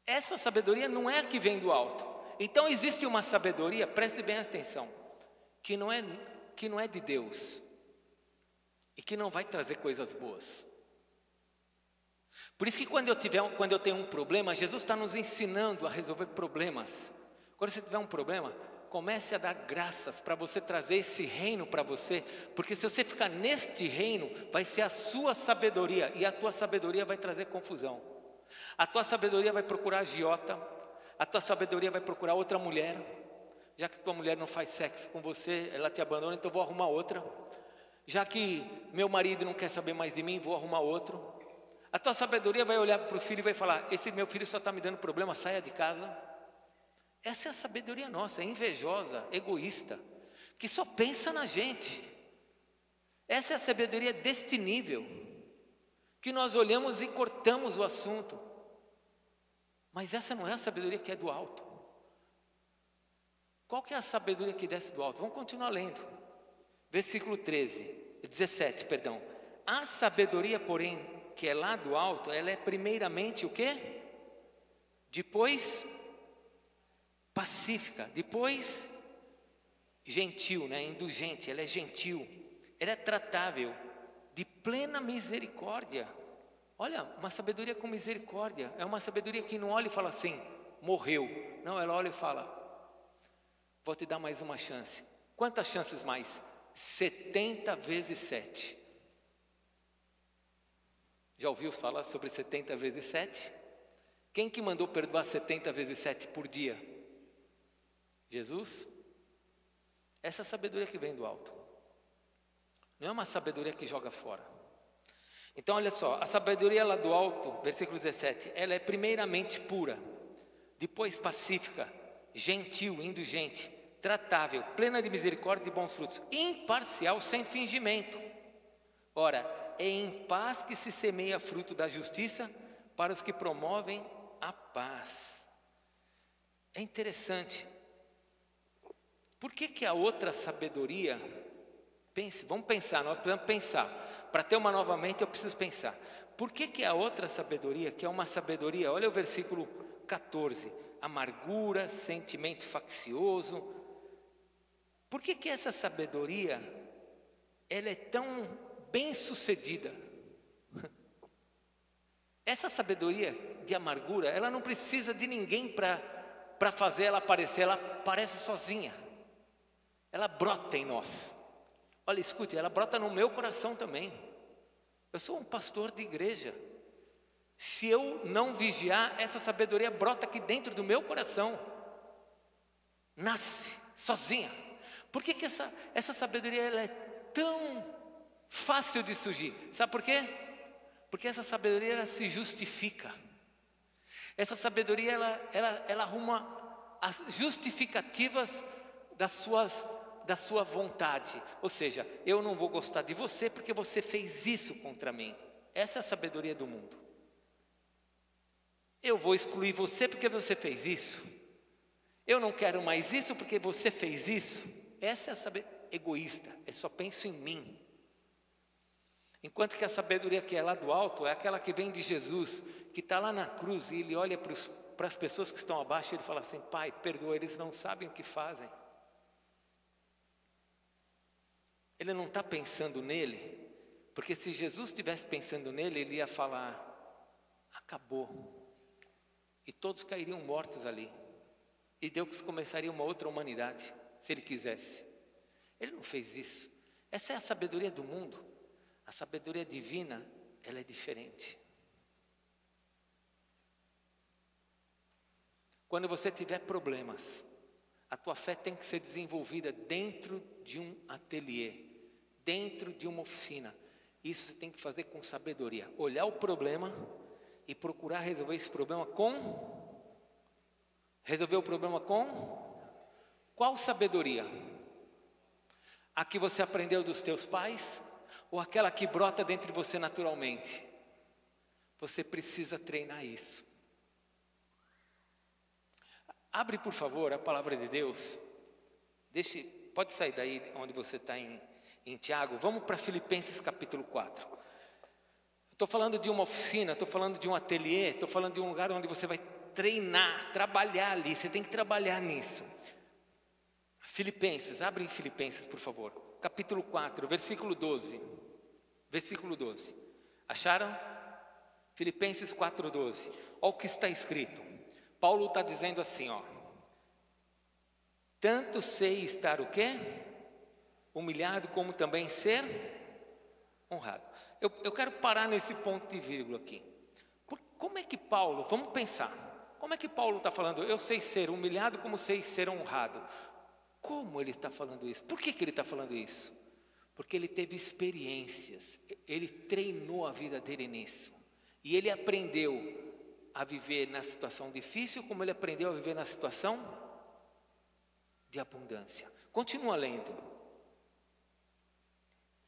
Essa sabedoria não é a que vem do alto. Então existe uma sabedoria, preste bem atenção, que não é de Deus e que não vai trazer coisas boas. Por isso que quando eu tenho um problema, Jesus está nos ensinando a resolver problemas. Quando você tiver um problema, comece a dar graças para você trazer esse reino para você, porque se você ficar neste reino, vai ser a sua sabedoria, e a tua sabedoria vai trazer confusão. A tua sabedoria vai procurar agiota, a tua sabedoria vai procurar outra mulher. Já que tua mulher não faz sexo com você, ela te abandona, então vou arrumar outra. Já que meu marido não quer saber mais de mim, vou arrumar outro. A tua sabedoria vai olhar para o filho e vai falar, esse meu filho só está me dando problema, saia de casa. Essa é a sabedoria nossa, invejosa, egoísta, que só pensa na gente. Essa é a sabedoria deste nível, que nós olhamos e cortamos o assunto. Mas essa não é a sabedoria que é do alto. Qual que é a sabedoria que desce do alto? Vamos continuar lendo. Versículo 17, perdão. A sabedoria, porém, que é lá do alto, ela é primeiramente o quê? Depois pacífica, depois gentil, né? Indulgente, ela é gentil, ela é tratável, de plena misericórdia. Olha, uma sabedoria com misericórdia, é uma sabedoria que não olha e fala assim, morreu. Não, ela olha e fala, vou te dar mais uma chance. Quantas chances mais? 70 vezes 7. Já ouviu falar sobre 70 vezes 7? Quem que mandou perdoar 70 vezes 7 por dia? Jesus? Essa é a sabedoria que vem do alto. Não é uma sabedoria que joga fora. Então olha só, a sabedoria lá do alto, versículo 17, ela é primeiramente pura, depois pacífica, gentil, indulgente, tratável, plena de misericórdia e de bons frutos, imparcial, sem fingimento. Ora, é em paz que se semeia fruto da justiça para os que promovem a paz. É interessante. Por que a outra sabedoria, vamos pensar, nós precisamos pensar. Para ter uma nova mente eu preciso pensar. Por que a outra sabedoria, que é uma sabedoria, olha o versículo 14, amargura, sentimento faccioso. Por que essa sabedoria, ela é tão bem sucedida? Essa sabedoria de amargura, ela não precisa de ninguém para fazer ela aparecer, ela aparece sozinha. Ela brota em nós. Olha, escute, ela brota no meu coração também. Eu sou um pastor de igreja. Se eu não vigiar, essa sabedoria brota aqui dentro do meu coração. Nasce sozinha. Por que essa sabedoria ela é tão fácil de surgir? Sabe por quê? Porque essa sabedoria ela se justifica. Essa sabedoria ela arruma as justificativas da sua vontade. Ou seja, eu não vou gostar de você porque você fez isso contra mim. Essa é a sabedoria do mundo. Eu vou excluir você porque você fez isso. Eu não quero mais isso porque você fez isso. Essa é a sabedoria egoísta, só penso em mim. Enquanto que a sabedoria que é lá do alto é aquela que vem de Jesus, que está lá na cruz e ele olha para as pessoas que estão abaixo e ele fala assim, Pai, perdoa, eles não sabem o que fazem. Ele não está pensando nele, porque se Jesus estivesse pensando nele, ele ia falar, acabou. E todos cairiam mortos ali. E Deus começaria uma outra humanidade, se ele quisesse. Ele não fez isso. Essa é a sabedoria do mundo. A sabedoria divina, ela é diferente. Quando você tiver problemas, a tua fé tem que ser desenvolvida dentro de um ateliê, dentro de uma oficina. Isso você tem que fazer com sabedoria. Olhar o problema e procurar resolver esse problema resolver o problema com qual sabedoria? A que você aprendeu dos teus pais? Ou aquela que brota dentro de você naturalmente? Você precisa treinar isso. Abre, por favor, a palavra de Deus. Pode sair daí onde você está em Tiago. Vamos para Filipenses capítulo 4. Estou falando de uma oficina, estou falando de um ateliê, estou falando de um lugar onde você vai treinar, trabalhar ali. Você tem que trabalhar nisso. Filipenses, abre em Filipenses, por favor. Capítulo 4, versículo 12. Versículo 12. Acharam? Filipenses 4:12. Olha o que está escrito. Paulo está dizendo assim, ó. Tanto sei estar o quê? Humilhado, como também ser honrado. Eu quero parar nesse ponto de vírgula aqui. Como é que Paulo, vamos pensar. Como é que Paulo está falando? Eu sei ser humilhado, como sei ser honrado. Como ele está falando isso? Por que ele está falando isso? Porque ele teve experiências, ele treinou a vida dele nisso. E ele aprendeu a viver na situação difícil, como ele aprendeu a viver na situação de abundância. Continua lendo.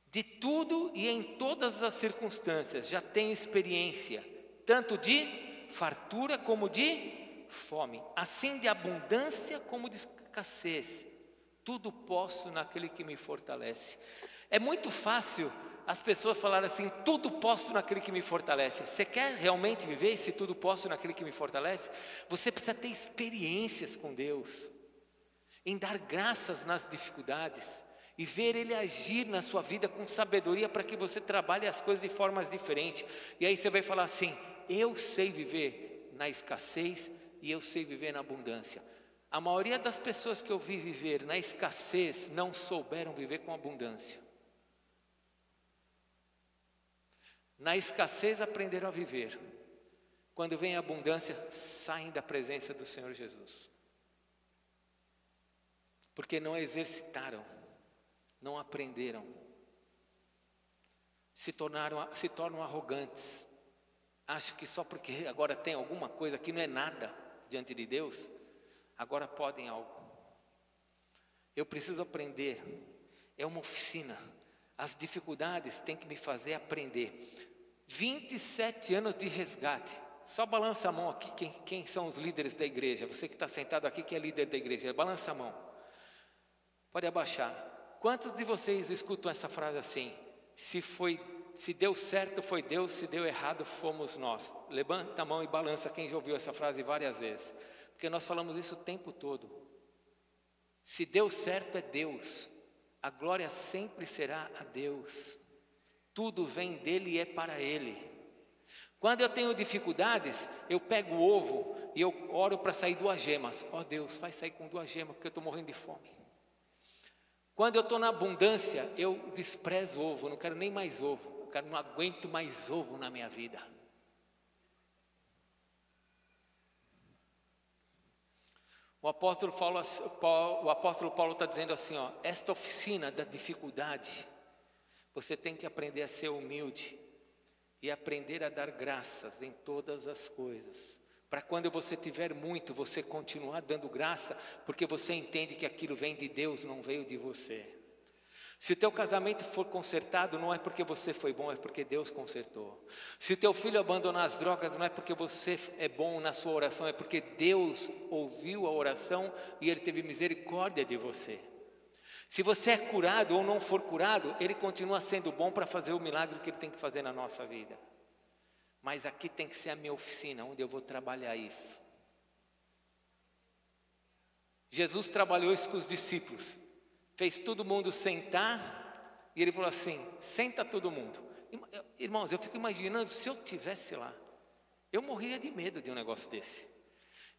De tudo e em todas as circunstâncias, já tenho experiência, tanto de fartura como de fome, assim de abundância como de escassez. Tudo posso naquele que me fortalece. É muito fácil as pessoas falarem assim, tudo posso naquele que me fortalece. Você quer realmente viver esse tudo posso naquele que me fortalece? Você precisa ter experiências com Deus, em dar graças nas dificuldades e ver Ele agir na sua vida com sabedoria para que você trabalhe as coisas de formas diferentes. E aí você vai falar assim, eu sei viver na escassez e eu sei viver na abundância. A maioria das pessoas que eu vi viver na escassez não souberam viver com abundância. Na escassez aprenderam a viver. Quando vem a abundância, saem da presença do Senhor Jesus. Porque não exercitaram, não aprenderam. Se tornam arrogantes. Acham que só porque agora tem alguma coisa que não é nada diante de Deus, agora podem algo. Eu preciso aprender. É uma oficina. As dificuldades têm que me fazer aprender. 27 anos de resgate. Só balança a mão aqui quem são os líderes da igreja. Você que está sentado aqui que é líder da igreja, balança a mão. Pode abaixar. Quantos de vocês escutam essa frase assim? Se deu certo foi Deus, se deu errado fomos nós. Levanta a mão e balança quem já ouviu essa frase várias vezes. Porque nós falamos isso o tempo todo. Se deu certo é Deus. A glória sempre será a Deus. Tudo vem dele e é para ele. Quando eu tenho dificuldades, eu pego o ovo e eu oro para sair 2 gemas. Ó Deus, faz sair com 2 gemas, porque eu estou morrendo de fome. Quando eu estou na abundância, eu desprezo o ovo, eu não quero nem mais ovo. Eu não aguento mais ovo na minha vida. O apóstolo Paulo está dizendo assim, ó, esta oficina da dificuldade, você tem que aprender a ser humilde e aprender a dar graças em todas as coisas. Para quando você tiver muito, você continuar dando graça, porque você entende que aquilo vem de Deus, não veio de você. Se o teu casamento for consertado, não é porque você foi bom, é porque Deus consertou. Se o teu filho abandonar as drogas, não é porque você é bom na sua oração, é porque Deus ouviu a oração e Ele teve misericórdia de você. Se você é curado ou não for curado, Ele continua sendo bom para fazer o milagre que Ele tem que fazer na nossa vida. Mas aqui tem que ser a minha oficina, onde eu vou trabalhar isso. Jesus trabalhou isso com os discípulos. Fez todo mundo sentar e Ele falou assim, senta todo mundo. Irmãos, eu fico imaginando, se eu estivesse lá, eu morria de medo de um negócio desse.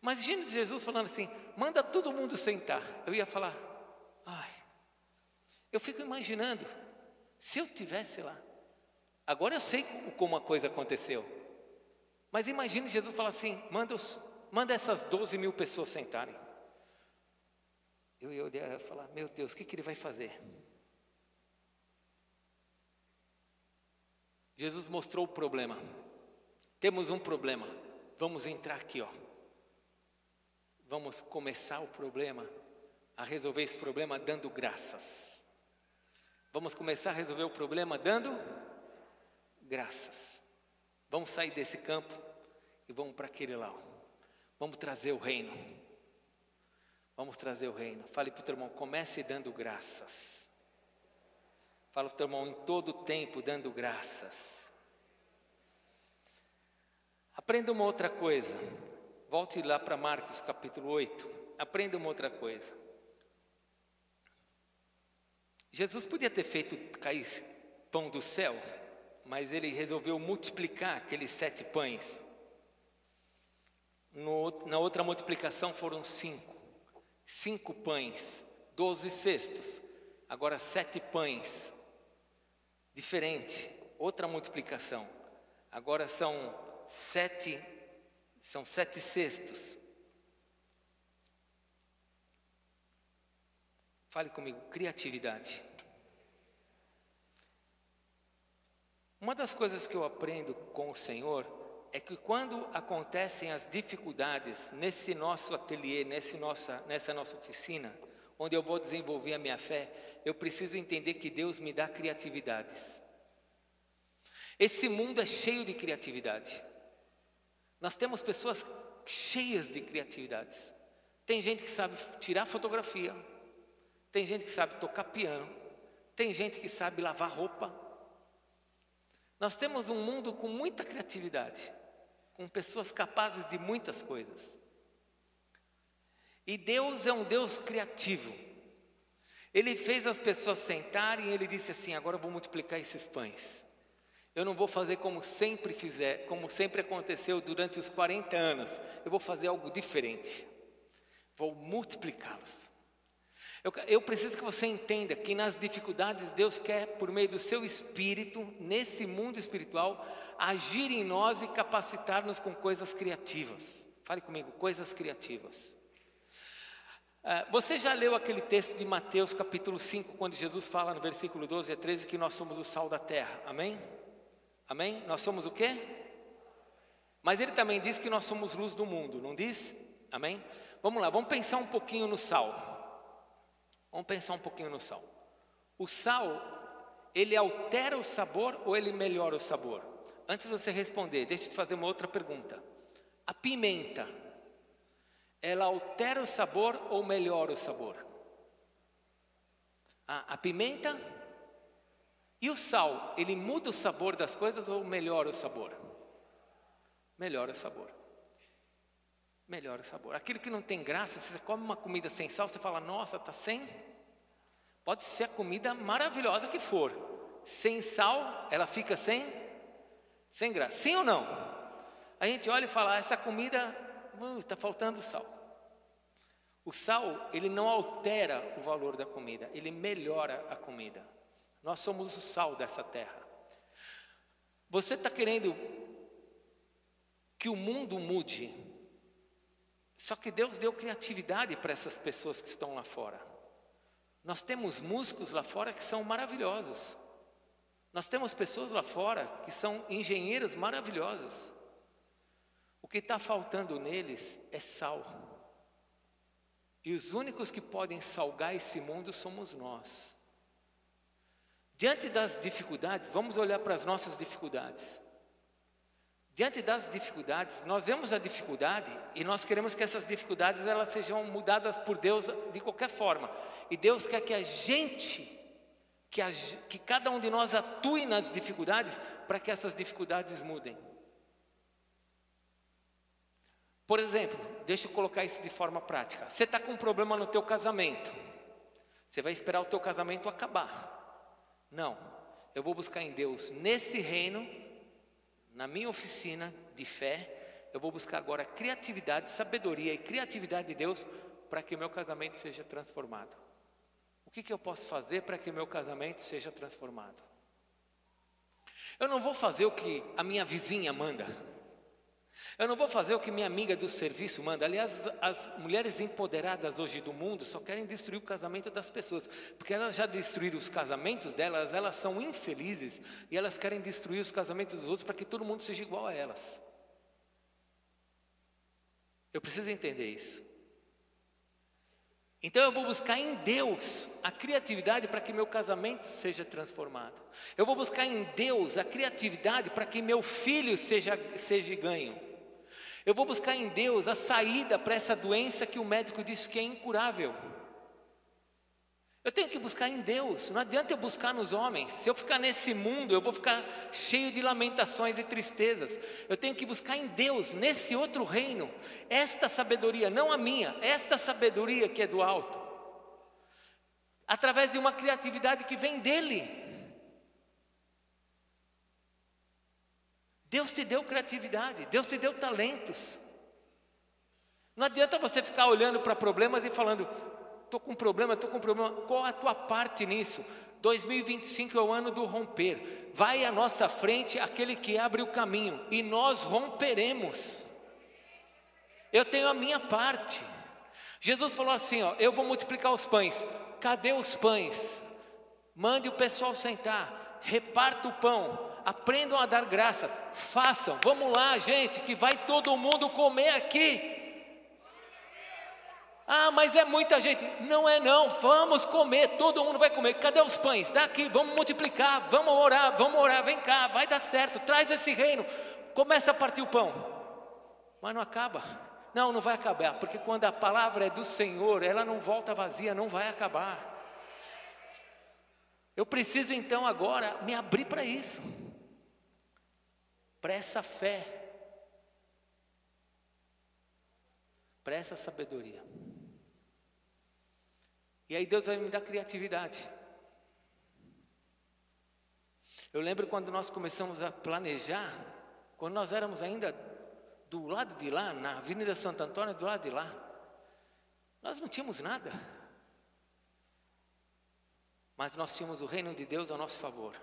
Imagina Jesus falando assim, manda todo mundo sentar. Eu ia falar, eu fico imaginando, se eu estivesse lá. Agora eu sei como a coisa aconteceu. Mas imagine Jesus falar assim, manda essas 12 mil pessoas sentarem. Eu ia olhar e falar, meu Deus, o que Ele vai fazer? Jesus mostrou o problema. Temos um problema. Vamos entrar aqui, ó. Vamos começar o problema, a resolver esse problema dando graças. Vamos começar a resolver o problema dando graças. Vamos sair desse campo e vamos para aquele lá. Vamos trazer o reino. Vamos trazer o reino. Fale para o teu irmão, comece dando graças. Fala para o teu irmão, em todo tempo dando graças. Aprenda uma outra coisa. Volte lá para Marcos capítulo 8. Aprenda uma outra coisa. Jesus podia ter feito cair pão do céu, mas Ele resolveu multiplicar aqueles 7 pães. Na outra multiplicação foram 5. 5 pães, 12 cestos. Agora 7 pães. Diferente. Outra multiplicação. Agora são 7 cestos. Fale comigo, criatividade. Uma das coisas que eu aprendo com o Senhor é que quando acontecem as dificuldades nesse nosso ateliê, nessa nossa oficina, onde eu vou desenvolver a minha fé, eu preciso entender que Deus me dá criatividades. Esse mundo é cheio de criatividade. Nós temos pessoas cheias de criatividades. Tem gente que sabe tirar fotografia, tem gente que sabe tocar piano, tem gente que sabe lavar roupa. Nós temos um mundo com muita criatividade, com pessoas capazes de muitas coisas. E Deus é um Deus criativo. Ele fez as pessoas sentarem e Ele disse assim: agora eu vou multiplicar esses pães. Eu não vou fazer como sempre como sempre aconteceu durante os 40 anos. Eu vou fazer algo diferente. Vou multiplicá-los. Eu preciso que você entenda que nas dificuldades Deus quer, por meio do seu Espírito, nesse mundo espiritual, agir em nós e capacitar-nos com coisas criativas. Fale comigo, coisas criativas. Você já leu aquele texto de Mateus capítulo 5, quando Jesus fala no versículo 12 a 13 que nós somos o sal da terra, amém? Amém? Nós somos o quê? Mas ele também diz que nós somos luz do mundo, não diz? Amém? Vamos lá, vamos pensar um pouquinho no sal. Vamos pensar um pouquinho no sal. O sal, ele altera o sabor ou ele melhora o sabor? Antes de você responder, deixa eu te fazer uma outra pergunta. A pimenta, ela altera o sabor ou melhora o sabor? A pimenta e o sal, ele muda o sabor das coisas ou melhora o sabor? Melhora o sabor. Melhora o sabor. Aquilo que não tem graça, se você come uma comida sem sal, você fala, nossa, está sem? Pode ser a comida maravilhosa que for. Sem sal, ela fica sem graça. Sim ou não? A gente olha e fala, essa comida, está faltando sal. O sal, ele não altera o valor da comida, ele melhora a comida. Nós somos o sal dessa terra. Você está querendo que o mundo mude, só que Deus deu criatividade para essas pessoas que estão lá fora. Nós temos músicos lá fora que são maravilhosos. Nós temos pessoas lá fora que são engenheiros maravilhosos. O que está faltando neles é sal. E os únicos que podem salgar esse mundo somos nós. Diante das dificuldades, vamos olhar para as nossas dificuldades. Diante das dificuldades, nós vemos a dificuldade e nós queremos que essas dificuldades elas sejam mudadas por Deus de qualquer forma. E Deus quer que a gente, que cada um de nós atue nas dificuldades para que essas dificuldades mudem. Por exemplo, deixa eu colocar isso de forma prática. Você está com um problema no teu casamento. Você vai esperar o teu casamento acabar. Não, eu vou buscar em Deus, nesse reino, na minha oficina de fé, eu vou buscar agora criatividade, sabedoria e criatividade de Deus para que o meu casamento seja transformado. O que eu posso fazer para que o meu casamento seja transformado? Eu não vou fazer o que a minha vizinha manda. Eu não vou fazer o que minha amiga do serviço manda. Aliás, as mulheres empoderadas hoje do mundo só querem destruir o casamento das pessoas, porque elas já destruíram os casamentos delas, elas são infelizes e elas querem destruir os casamentos dos outros para que todo mundo seja igual a elas. Eu preciso entender isso. Então eu vou buscar em Deus a criatividade para que meu casamento seja transformado. Eu vou buscar em Deus a criatividade para que meu filho seja ganho. Eu vou buscar em Deus a saída para essa doença que o médico disse que é incurável. Eu tenho que buscar em Deus, não adianta eu buscar nos homens. Se eu ficar nesse mundo, eu vou ficar cheio de lamentações e tristezas. Eu tenho que buscar em Deus, nesse outro reino, esta sabedoria, não a minha, esta sabedoria que é do alto. Através de uma criatividade que vem dEle. Deus te deu criatividade, Deus te deu talentos. Não adianta você ficar olhando para problemas e falando, estou com problema, qual a tua parte nisso? 2025 é o ano do romper. Vai à nossa frente aquele que abre o caminho e nós romperemos. Eu tenho a minha parte. Jesus falou assim, eu vou multiplicar os pães. Cadê os pães? Mande o pessoal sentar, reparta o pão, aprendam a dar graças, façam, vamos lá gente, que vai todo mundo comer aqui. Ah, mas é muita gente. Não é não, vamos comer, todo mundo vai comer. Cadê os pães? Daqui, vamos multiplicar, vamos orar, vem cá, vai dar certo, traz esse reino. Começa a partir o pão. Mas não acaba. Não, não vai acabar, porque quando a palavra é do Senhor, ela não volta vazia, não vai acabar. Eu preciso então agora me abrir para isso, para essa fé, para essa sabedoria. E aí Deus vai me dar criatividade. Eu lembro quando nós começamos a planejar, quando nós éramos ainda do lado de lá, na Avenida Santo Antônio, do lado de lá, nós não tínhamos nada. Mas nós tínhamos o reino de Deus a nosso favor.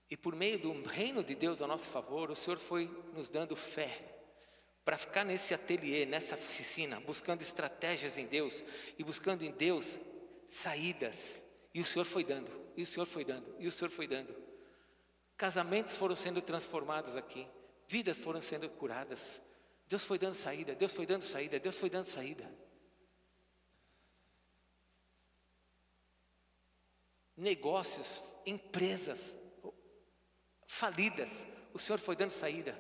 E por meio do reino de Deus a nosso favor, o Senhor foi nos dando fé para ficar nesse ateliê, nessa oficina, buscando estratégias em Deus e buscando em Deus saídas. E o Senhor foi dando, e o Senhor foi dando, e o Senhor foi dando. Casamentos foram sendo transformados aqui, vidas foram sendo curadas. Deus foi dando saída, Deus foi dando saída, Deus foi dando saída. Negócios, empresas falidas, o Senhor foi dando saída,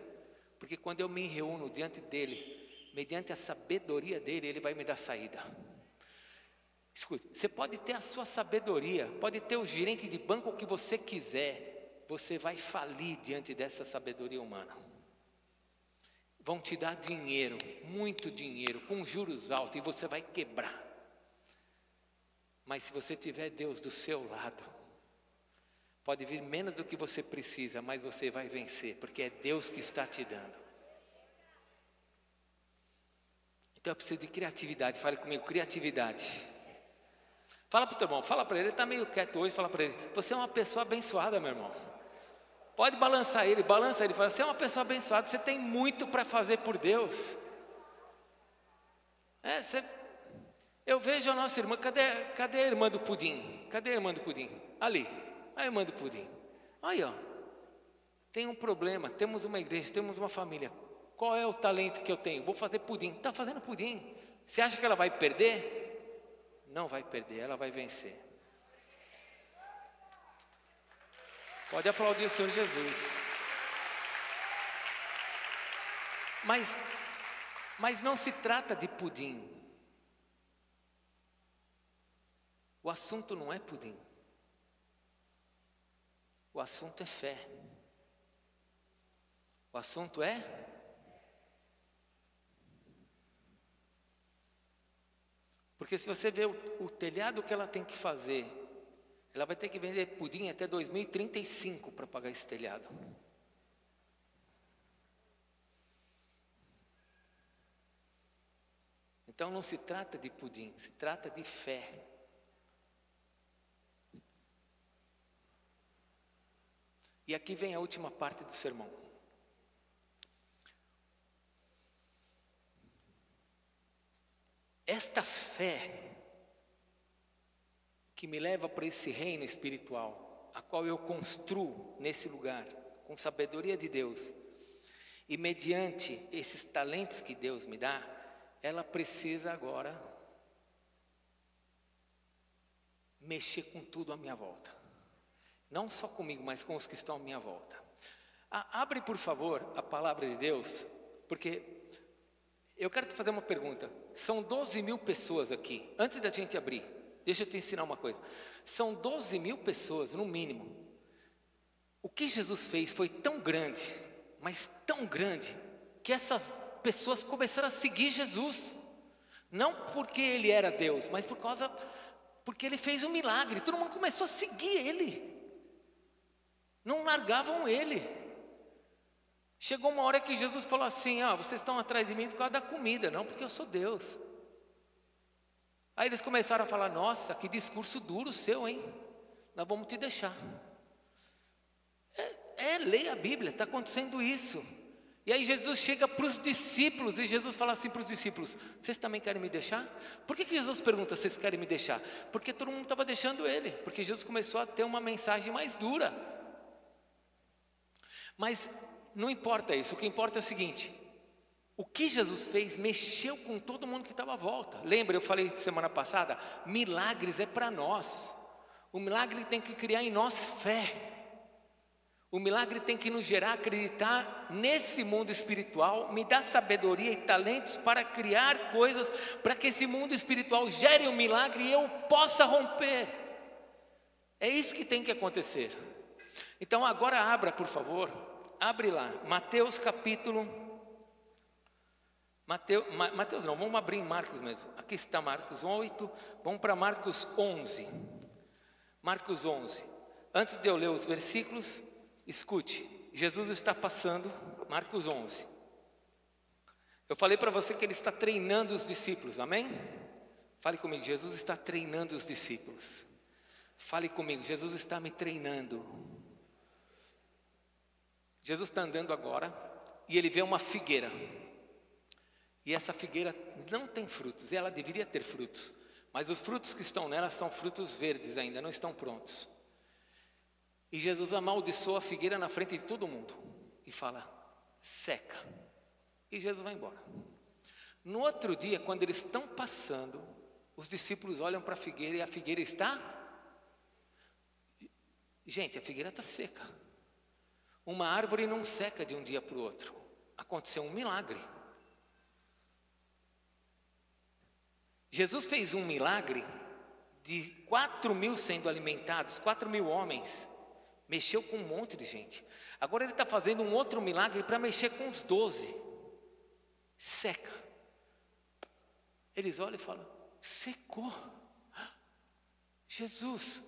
porque quando eu me reúno diante dEle, mediante a sabedoria dEle, Ele vai me dar saída. Escute, você pode ter a sua sabedoria, pode ter o gerente de banco que você quiser, você vai falir diante dessa sabedoria humana. Vão te dar dinheiro, muito dinheiro, com juros altos, e você vai quebrar. Mas se você tiver Deus do seu lado, pode vir menos do que você precisa, mas você vai vencer, porque é Deus que está te dando. Então eu preciso de criatividade. Fale comigo, criatividade. Fala para o teu irmão, fala para ele está meio quieto hoje, fala para ele, você é uma pessoa abençoada, meu irmão. Pode balança ele, fala, você é uma pessoa abençoada, você tem muito para fazer por Deus. Eu vejo a nossa irmã, cadê a irmã do pudim? Cadê a irmã do pudim? Ali, a irmã do pudim. Aí, ó, tem um problema, temos uma igreja, temos uma família. Qual é o talento que eu tenho? Vou fazer pudim. Está fazendo pudim. Você acha que ela vai perder? Não vai perder, ela vai vencer. Pode aplaudir o Senhor Jesus. Mas não se trata de pudim. O assunto não é pudim. O assunto é fé. O assunto é porque se você vê o telhado que ela tem que fazer, ela vai ter que vender pudim até 2035 para pagar esse telhado. Então não se trata de pudim, se trata de fé. E aqui vem a última parte do sermão. Esta fé que me leva para esse reino espiritual, a qual eu construo nesse lugar, com sabedoria de Deus, e mediante esses talentos que Deus me dá, ela precisa agora mexer com tudo à minha volta. Não só comigo, mas com os que estão à minha volta. Abre, por favor, a palavra de Deus, porque eu quero te fazer uma pergunta. São 12 mil pessoas aqui. Antes da gente abrir, deixa eu te ensinar uma coisa. São 12 mil pessoas, no mínimo. O que Jesus fez foi tão grande, mas tão grande, que essas pessoas começaram a seguir Jesus. Não porque Ele era Deus, mas porque Ele fez um milagre. Todo mundo começou a seguir Ele. Não largavam Ele. Chegou uma hora que Jesus falou assim, vocês estão atrás de mim por causa da comida, não porque eu sou Deus. Aí eles começaram a falar, nossa, que discurso duro seu, hein? Nós vamos te deixar. Leia a Bíblia, está acontecendo isso. E aí Jesus chega para os discípulos, e Jesus fala assim para os discípulos, vocês também querem me deixar? Por que Jesus pergunta se vocês querem me deixar? Porque todo mundo estava deixando Ele, porque Jesus começou a ter uma mensagem mais dura. Mas não importa isso, o que importa é o seguinte, o que Jesus fez mexeu com todo mundo que estava à volta. Lembra, eu falei semana passada, milagres é para nós. O milagre tem que criar em nós fé. O milagre tem que nos gerar a acreditar nesse mundo espiritual, me dá sabedoria e talentos para criar coisas, para que esse mundo espiritual gere um milagre e eu possa romper. É isso que tem que acontecer. Então agora abra, por favor, abre lá, Mateus não, vamos abrir em Marcos mesmo. Aqui está Marcos 8, vamos para Marcos 11. Marcos 11. Antes de eu ler os versículos, escute, Jesus está passando, Marcos 11. Eu falei para você que ele está treinando os discípulos, amém? Fale comigo, Jesus está treinando os discípulos. Fale comigo, Jesus está me treinando. Jesus está andando agora e ele vê uma figueira. E essa figueira não tem frutos, ela deveria ter frutos. Mas os frutos que estão nela são frutos verdes ainda, não estão prontos. E Jesus amaldiçoa a figueira na frente de todo mundo e fala, seca. E Jesus vai embora. No outro dia, quando eles estão passando, os discípulos olham para a figueira e a figueira está... Gente, a figueira está seca. Uma árvore não seca de um dia para o outro. Aconteceu um milagre. Jesus fez um milagre de 4.000 sendo alimentados, 4.000 homens. Mexeu com um monte de gente. Agora ele está fazendo um outro milagre para mexer com os 12. Seca. Eles olham e falam, secou. Jesus.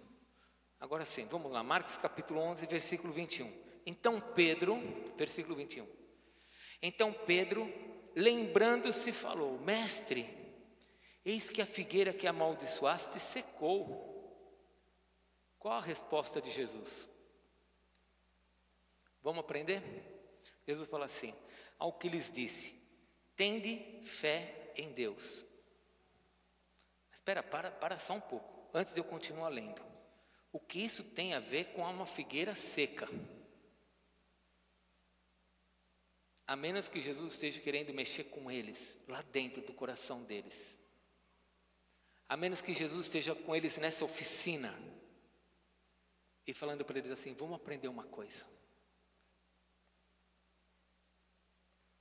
Agora sim, vamos lá, Marcos capítulo 11, versículo 21. Então Pedro, versículo 21. Então Pedro, lembrando-se, falou, mestre, eis que a figueira que amaldiçoaste secou. Qual a resposta de Jesus? Vamos aprender? Jesus fala assim, ao que lhes disse, tende fé em Deus. Espera, para só um pouco, antes de eu continuar lendo. O que isso tem a ver com uma figueira seca? A menos que Jesus esteja querendo mexer com eles, lá dentro do coração deles. A menos que Jesus esteja com eles nessa oficina. E falando para eles assim, vamos aprender uma coisa.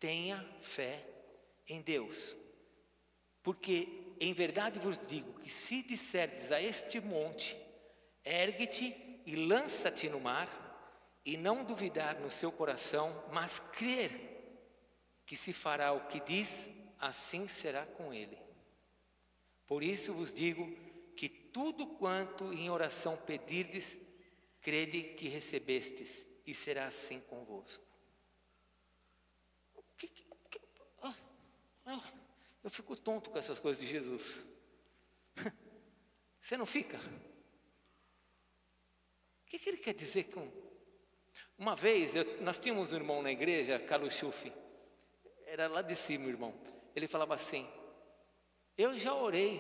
Tenha fé em Deus. Porque em verdade vos digo que se disserdes a este monte, ergue-te e lança-te no mar, e não duvidar no seu coração, mas crer que se fará o que diz, assim será com ele. Por isso vos digo que tudo quanto em oração pedirdes, crede que recebestes, e será assim convosco. Eu fico tonto com essas coisas de Jesus. Você não fica? O que ele quer dizer com... Uma vez, nós tínhamos um irmão na igreja, Carlos Schuff, era lá de cima, irmão. Ele falava assim, eu já orei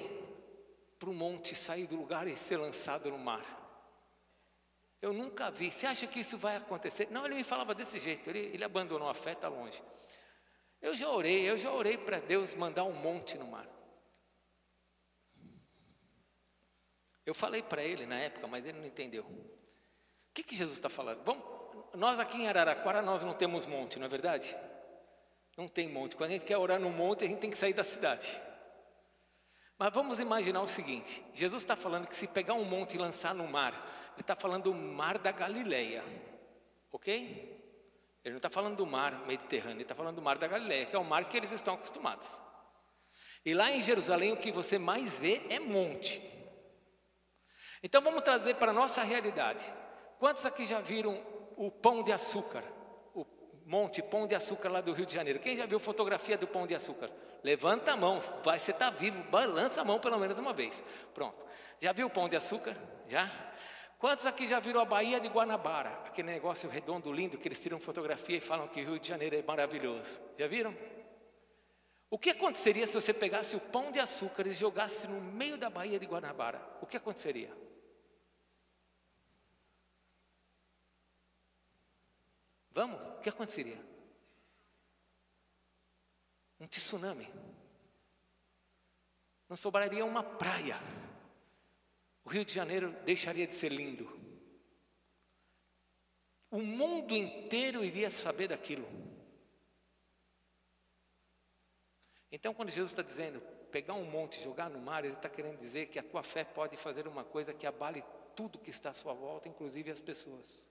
para o monte sair do lugar e ser lançado no mar. Eu nunca vi. Você acha que isso vai acontecer? Não, ele me falava desse jeito, ele abandonou a fé, está longe. Eu já orei para Deus mandar um monte no mar. Eu falei para ele na época, mas ele não entendeu. O que Jesus está falando? Nós aqui em Araraquara, nós não temos monte, não é verdade? Não tem monte. Quando a gente quer orar no monte, a gente tem que sair da cidade. Mas vamos imaginar o seguinte, Jesus está falando que se pegar um monte e lançar no mar, ele está falando do mar da Galileia, ok? Ele não está falando do mar Mediterrâneo, ele está falando do mar da Galileia, que é o mar que eles estão acostumados. E lá em Jerusalém o que você mais vê é monte. Então vamos trazer para a nossa realidade. Quantos aqui já viram o Pão de Açúcar? O monte Pão de Açúcar lá do Rio de Janeiro. Quem já viu fotografia do Pão de Açúcar? Levanta a mão, você está vivo, balança a mão pelo menos uma vez. Pronto. Já viu o Pão de Açúcar? Já? Quantos aqui já viram a Baía de Guanabara? Aquele negócio redondo, lindo, que eles tiram fotografia e falam que o Rio de Janeiro é maravilhoso. Já viram? O que aconteceria se você pegasse o Pão de Açúcar e jogasse no meio da Baía de Guanabara? O que aconteceria? Vamos? O que aconteceria? Um tsunami. Não sobraria uma praia. O Rio de Janeiro deixaria de ser lindo. O mundo inteiro iria saber daquilo. Então, quando Jesus está dizendo, pegar um monte e jogar no mar, Ele está querendo dizer que a tua fé pode fazer uma coisa que abale tudo que está à sua volta, inclusive as pessoas.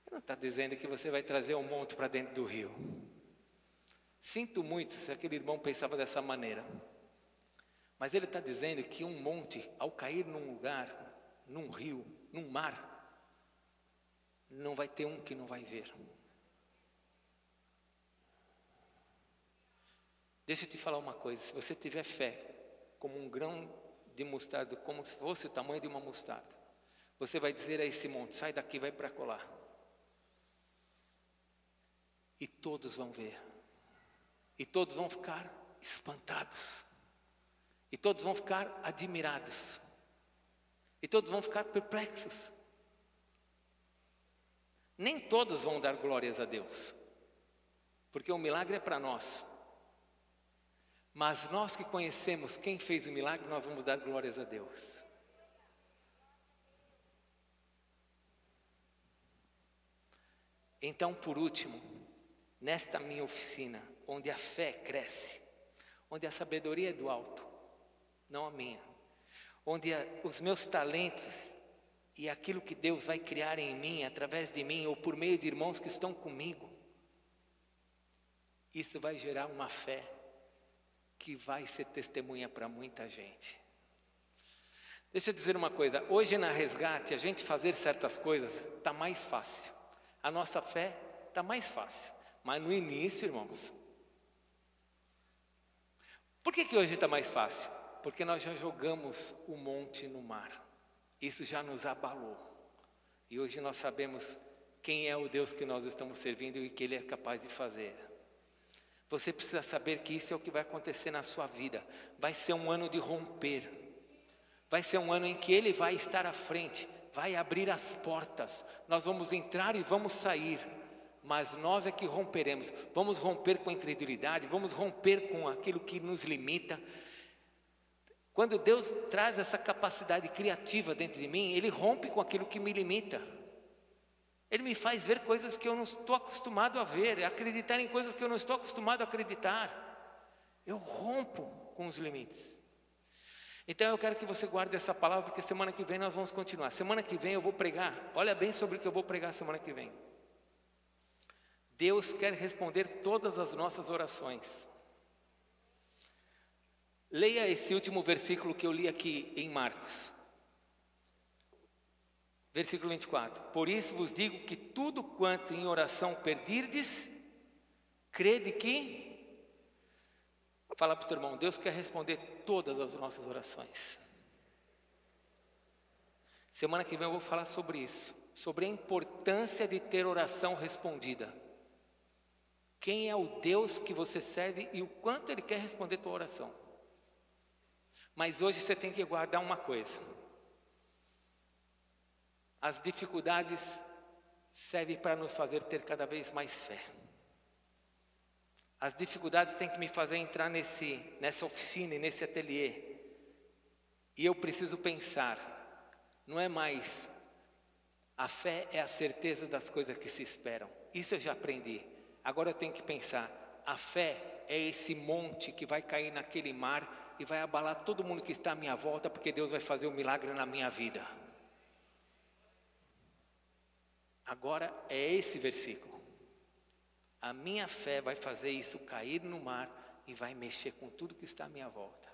Ele não está dizendo que você vai trazer um monte para dentro do rio. Sinto muito se aquele irmão pensava dessa maneira. Mas ele está dizendo que um monte, ao cair num lugar, num rio, num mar, não vai ter um que não vai ver. Deixa eu te falar uma coisa, se você tiver fé, como um grão de mostarda, como se fosse o tamanho de uma mostarda, você vai dizer a esse monte, sai daqui, vai para colar. E todos vão ver. E todos vão ficar espantados. E todos vão ficar admirados. E todos vão ficar perplexos. Nem todos vão dar glórias a Deus, porque o milagre é para nós. Mas nós que conhecemos quem fez o milagre, nós vamos dar glórias a Deus. Então, por último, nesta minha oficina, onde a fé cresce, onde a sabedoria é do alto, não a minha, onde os meus talentos e aquilo que Deus vai criar em mim, através de mim, ou por meio de irmãos que estão comigo, isso vai gerar uma fé que vai ser testemunha para muita gente. Deixa eu dizer uma coisa, hoje na Resgate, a gente fazer certas coisas está mais fácil. A nossa fé está mais fácil. Mas no início, irmãos, por que hoje está mais fácil? Porque nós já jogamos o monte no mar. Isso já nos abalou. E hoje nós sabemos quem é o Deus que nós estamos servindo e o que Ele é capaz de fazer. Você precisa saber que isso é o que vai acontecer na sua vida. Vai ser um ano de romper. Vai ser um ano em que Ele vai estar à frente. Vai abrir as portas. Nós vamos entrar e vamos sair. Mas nós é que romperemos. Vamos romper com a incredulidade. Vamos romper com aquilo que nos limita. Quando Deus traz essa capacidade criativa dentro de mim, Ele rompe com aquilo que me limita. Ele me faz ver coisas que eu não estou acostumado a ver, acreditar em coisas que eu não estou acostumado a acreditar. Eu rompo com os limites. Então eu quero que você guarde essa palavra, porque semana que vem nós vamos continuar. Semana que vem eu vou pregar, olha bem sobre o que eu vou pregar semana que vem. Deus quer responder todas as nossas orações. Leia esse último versículo que eu li aqui em Marcos. Versículo 24. Por isso vos digo que tudo quanto em oração pedirdes, crede que... Fala para o teu irmão, Deus quer responder todas as nossas orações. Semana que vem eu vou falar sobre isso. Sobre a importância de ter oração respondida. Quem é o Deus que você serve e o quanto Ele quer responder tua oração. Mas hoje você tem que guardar uma coisa. As dificuldades servem para nos fazer ter cada vez mais fé. As dificuldades têm que me fazer entrar nessa oficina, nesse ateliê. E eu preciso pensar, não é mais, a fé é a certeza das coisas que se esperam. Isso eu já aprendi. Agora eu tenho que pensar, a fé é esse monte que vai cair naquele mar e vai abalar todo mundo que está à minha volta, porque Deus vai fazer um milagre na minha vida. Agora é esse versículo. A minha fé vai fazer isso cair no mar e vai mexer com tudo que está à minha volta.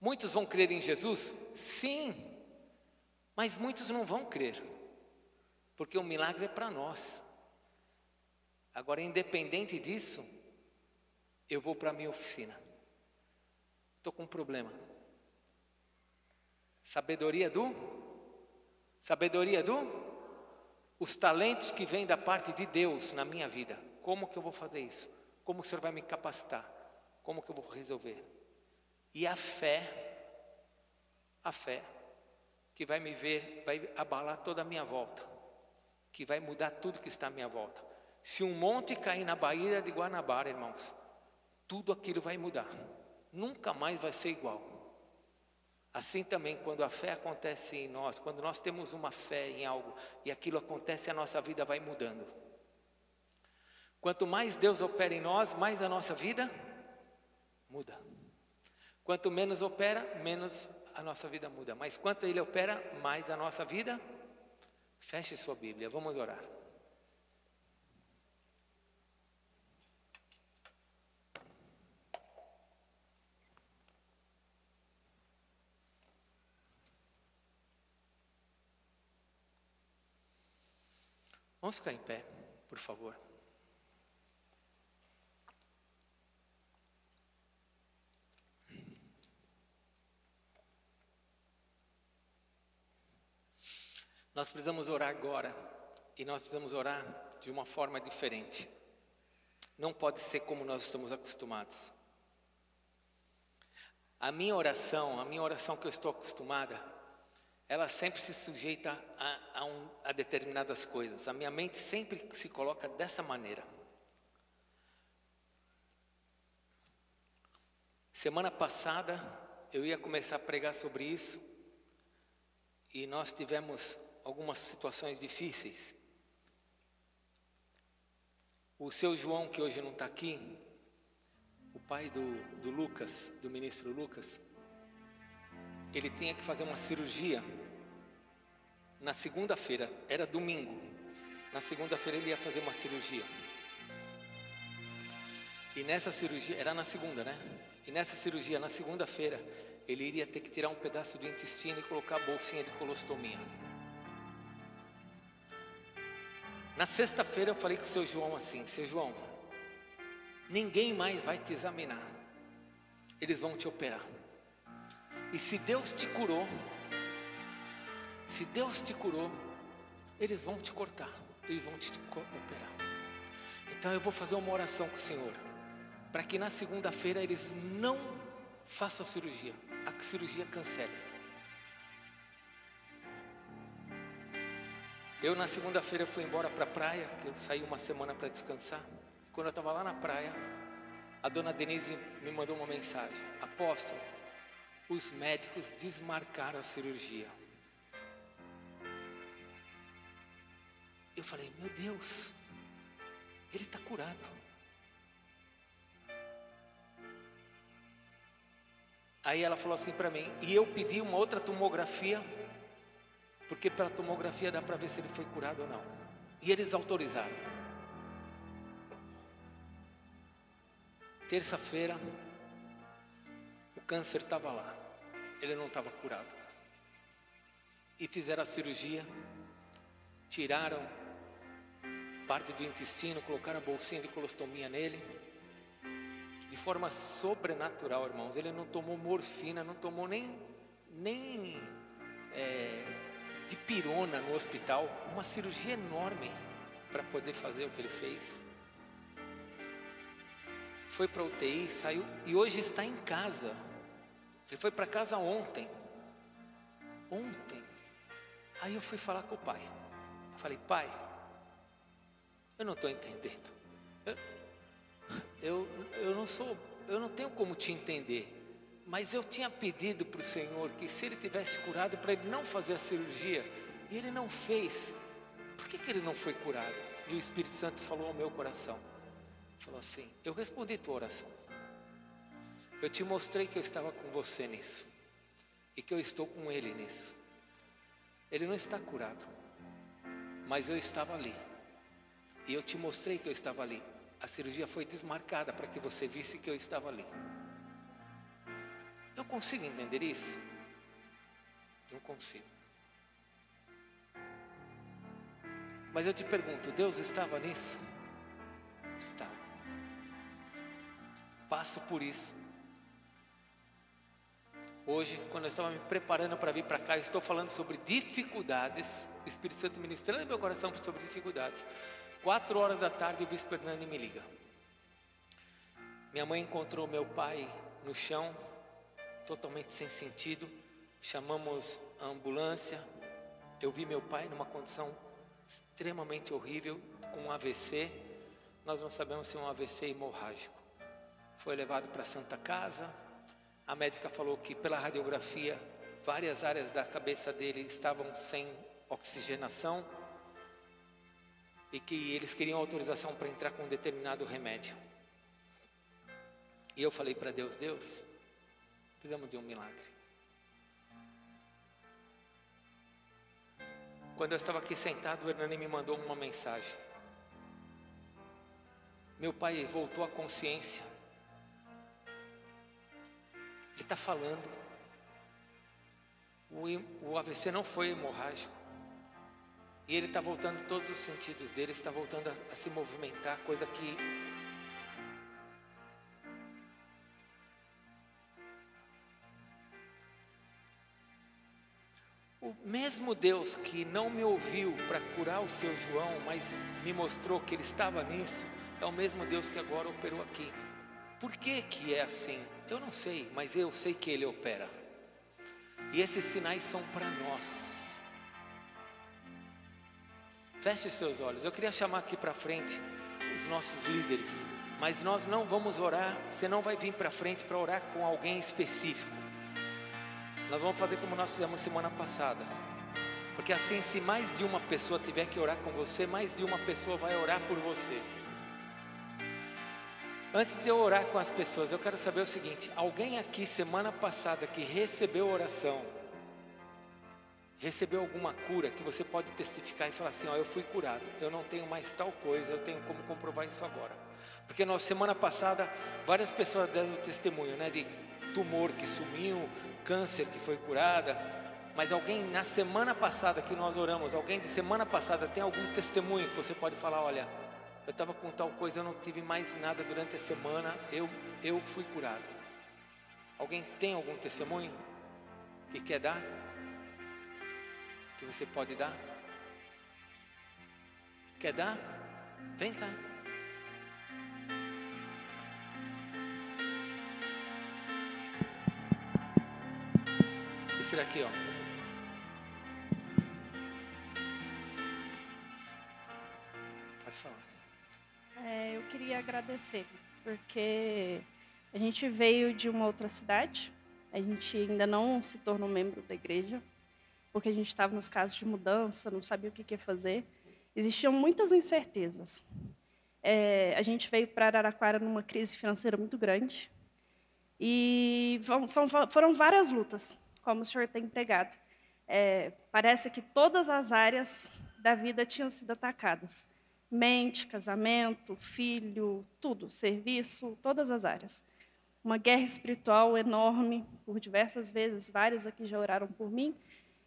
Muitos vão crer em Jesus? Sim, mas muitos não vão crer, porque o milagre é para nós. Agora, independente disso, eu vou para a minha oficina. Estou com um problema. Sabedoria do? Os talentos que vêm da parte de Deus na minha vida. Como que eu vou fazer isso? Como o Senhor vai me capacitar? Como que eu vou resolver? E a fé que vai me ver, vai abalar toda a minha volta, que vai mudar tudo que está à minha volta. Se um monte cair na Baía de Guanabara, irmãos, tudo aquilo vai mudar. Nunca mais vai ser igual. Assim também, quando a fé acontece em nós, quando nós temos uma fé em algo e aquilo acontece, a nossa vida vai mudando. Quanto mais Deus opera em nós, mais a nossa vida muda. Quanto menos opera, menos a nossa vida muda. Mas quanto Ele opera, mais a nossa vida. Feche sua Bíblia, vamos orar. Vamos ficar em pé, por favor. Nós precisamos orar agora, e nós precisamos orar de uma forma diferente. Não pode ser como nós estamos acostumados. A minha oração que eu estou acostumada, ela sempre se sujeita a determinadas coisas. A minha mente sempre se coloca dessa maneira. Semana passada, eu ia começar a pregar sobre isso, e nós tivemos algumas situações difíceis. O seu João, que hoje não está aqui, o pai do Lucas, do ministro Lucas, ele tinha que fazer uma cirurgia na segunda-feira, era domingo. Na segunda-feira ele ia fazer uma cirurgia. E nessa cirurgia, era na segunda, né? E nessa cirurgia, na segunda-feira, ele iria ter que tirar um pedaço do intestino e colocar a bolsinha de colostomia. Na sexta-feira eu falei com o seu João assim: seu João, ninguém mais vai te examinar, eles vão te operar. E se Deus te curou, eles vão te cortar, eles vão te operar. Então eu vou fazer uma oração com o Senhor, para que na segunda-feira eles não façam a cirurgia cancele. Eu na segunda-feira fui embora para a praia, que eu saí uma semana para descansar. Quando eu estava lá na praia, a dona Denise me mandou uma mensagem: apóstolo, os médicos desmarcaram a cirurgia. Eu falei: meu Deus, ele está curado. Aí ela falou assim para mim, e eu pedi uma outra tomografia, porque pela tomografia dá para ver se ele foi curado ou não. E eles autorizaram. Terça-feira, o câncer estava lá, ele não estava curado. E fizeram a cirurgia, tiraram parte do intestino, colocaram a bolsinha de colostomia nele, de forma sobrenatural, irmãos. Ele não tomou morfina, não tomou nem de pirona no hospital, uma cirurgia enorme para poder fazer o que ele fez. Foi para a UTI, saiu e hoje está em casa. Ele foi para casa ontem. Aí eu fui falar com o pai. Eu falei: pai, eu não estou entendendo. Eu não tenho como te entender. Mas eu tinha pedido para o Senhor que se ele tivesse curado, para ele não fazer a cirurgia, e ele não fez. Por que ele não foi curado? E o Espírito Santo falou ao meu coração. Falou assim: eu respondi tua oração. Eu te mostrei que eu estava com você nisso. E que eu estou com ele nisso. Ele não está curado. Mas eu estava ali. E eu te mostrei que eu estava ali. A cirurgia foi desmarcada para que você visse que eu estava ali. Eu consigo entender isso? Não consigo. Mas eu te pergunto, Deus estava nisso? Estava. Passo por isso. Hoje, quando eu estava me preparando para vir para cá, estou falando sobre dificuldades. O Espírito Santo ministrando no meu coração sobre dificuldades. 4 horas da tarde o Bispo Hernani me liga. Minha mãe encontrou meu pai no chão, totalmente sem sentido. Chamamos a ambulância. Eu vi meu pai numa condição extremamente horrível, com um AVC. Nós não sabemos se é um AVC hemorrágico. Foi levado para a Santa Casa. A médica falou que pela radiografia várias áreas da cabeça dele estavam sem oxigenação e que eles queriam autorização para entrar com um determinado remédio. E eu falei para Deus, Deus, precisamos de um milagre. Quando eu estava aqui sentado, o Hernani me mandou uma mensagem. Meu pai voltou à consciência. Ele está falando. O AVC não foi hemorrágico. E ele está voltando, todos os sentidos dele, está voltando a se movimentar, coisa que... O mesmo Deus que não me ouviu para curar o seu João, mas me mostrou que ele estava nisso, é o mesmo Deus que agora operou aqui. Por que que é assim? Eu não sei, mas eu sei que ele opera. E esses sinais são para nós. Feche os seus olhos. Eu queria chamar aqui para frente os nossos líderes, mas nós não vamos orar. Você não vai vir para frente para orar com alguém específico. Nós vamos fazer como nós fizemos semana passada, porque assim, se mais de uma pessoa tiver que orar com você, mais de uma pessoa vai orar por você. Antes de eu orar com as pessoas, eu quero saber o seguinte: alguém aqui semana passada que recebeu oração, recebeu alguma cura que você pode testificar e falar assim, ó, eu fui curado, eu não tenho mais tal coisa, eu tenho como comprovar isso agora. Porque na semana passada, várias pessoas deram testemunho, né, de tumor que sumiu, câncer que foi curada. Mas alguém na semana passada que nós oramos, alguém de semana passada tem algum testemunho que você pode falar, olha, eu estava com tal coisa, eu não tive mais nada durante a semana, eu fui curado. Alguém tem algum testemunho que quer dar? Que você pode dar? Quer dar? Vem cá. Esse daqui, ó. Pode falar. Eu queria agradecer, porque a gente veio de uma outra cidade, a gente ainda não se tornou membro da igreja, porque a gente estava nos casos de mudança, não sabia o que ia fazer. Existiam muitas incertezas. A gente veio para Araraquara numa crise financeira muito grande, e foram várias lutas, como o senhor tem pregado. Parece que todas as áreas da vida tinham sido atacadas. Mente, casamento, filho, tudo, serviço, todas as áreas. Uma guerra espiritual enorme, por diversas vezes, vários aqui já oraram por mim.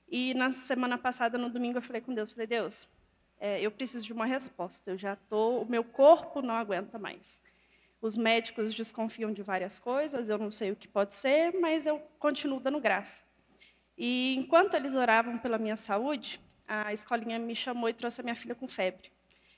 E na semana passada, no domingo, eu falei com Deus, Deus, eu preciso de uma resposta, o meu corpo não aguenta mais. Os médicos desconfiam de várias coisas, eu não sei o que pode ser, mas eu continuo dando graça. E enquanto eles oravam pela minha saúde, a escolinha me chamou e trouxe a minha filha com febre.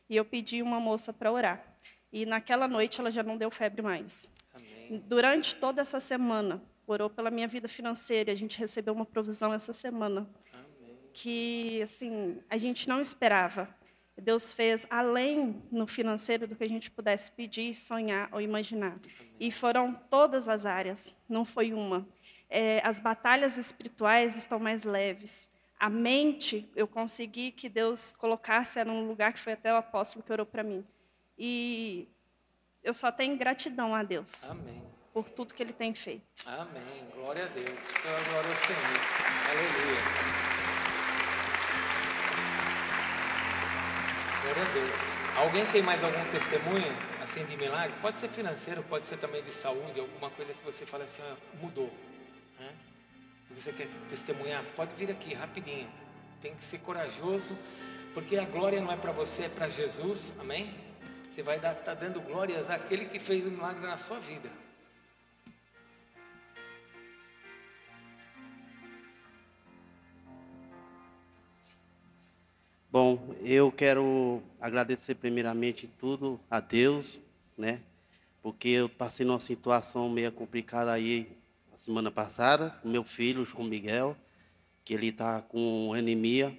E eu pedi uma moça para orar. E naquela noite ela já não deu febre mais. Amém. Durante toda essa semana, orou pela minha vida financeira, a gente recebeu uma provisão essa semana. Amém. Que, assim, a gente não esperava. Deus fez além no financeiro do que a gente pudesse pedir, sonhar ou imaginar. Amém. E foram todas as áreas, não foi uma. As batalhas espirituais estão mais leves. A mente, eu consegui que Deus colocasse num lugar que foi até o apóstolo que orou para mim. E eu só tenho gratidão a Deus. Amém. Por tudo que Ele tem feito. Amém. Glória a Deus. Glória ao Senhor. Aleluia. Glória a Deus. Alguém tem mais algum testemunho, assim, de milagre? Pode ser financeiro, pode ser também de saúde, alguma coisa que você fala assim, mudou. Né? Você quer testemunhar? Pode vir aqui, rapidinho. Tem que ser corajoso, porque a glória não é para você, é para Jesus. Amém? Você vai estar dando glórias àquele que fez um milagre na sua vida. Bom, eu quero agradecer primeiramente tudo a Deus, né? Porque eu passei numa situação meio complicada aí a semana passada, com meu filho, João Miguel, que ele está com anemia,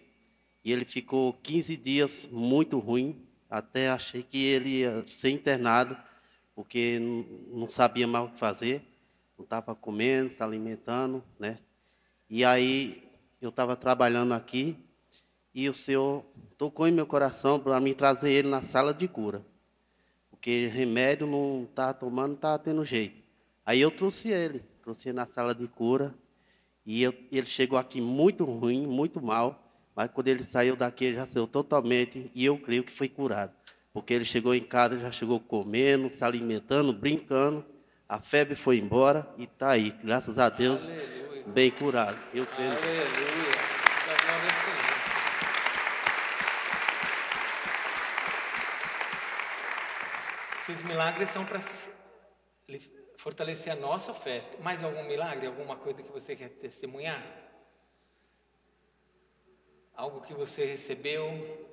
e ele ficou 15 dias muito ruim, até achei que ele ia ser internado, porque não sabia mais o que fazer, não estava comendo, se alimentando, né? E aí eu estava trabalhando aqui e o Senhor tocou em meu coração para mim trazer ele na sala de cura. Porque remédio não estava tomando, não estava tendo jeito. Aí eu trouxe ele na sala de cura. E ele chegou aqui muito ruim, muito mal. Mas quando ele saiu daqui, ele já saiu totalmente. E eu creio que foi curado. Porque ele chegou em casa, já chegou comendo, se alimentando, brincando. A febre foi embora e está aí. Graças a Deus, Aleluia. bem curado. Eu creio. Aleluia. Da glória ao Senhor. Esses milagres são para fortalecer a nossa fé. Mais algum milagre? Alguma coisa que você quer testemunhar? Algo que você recebeu?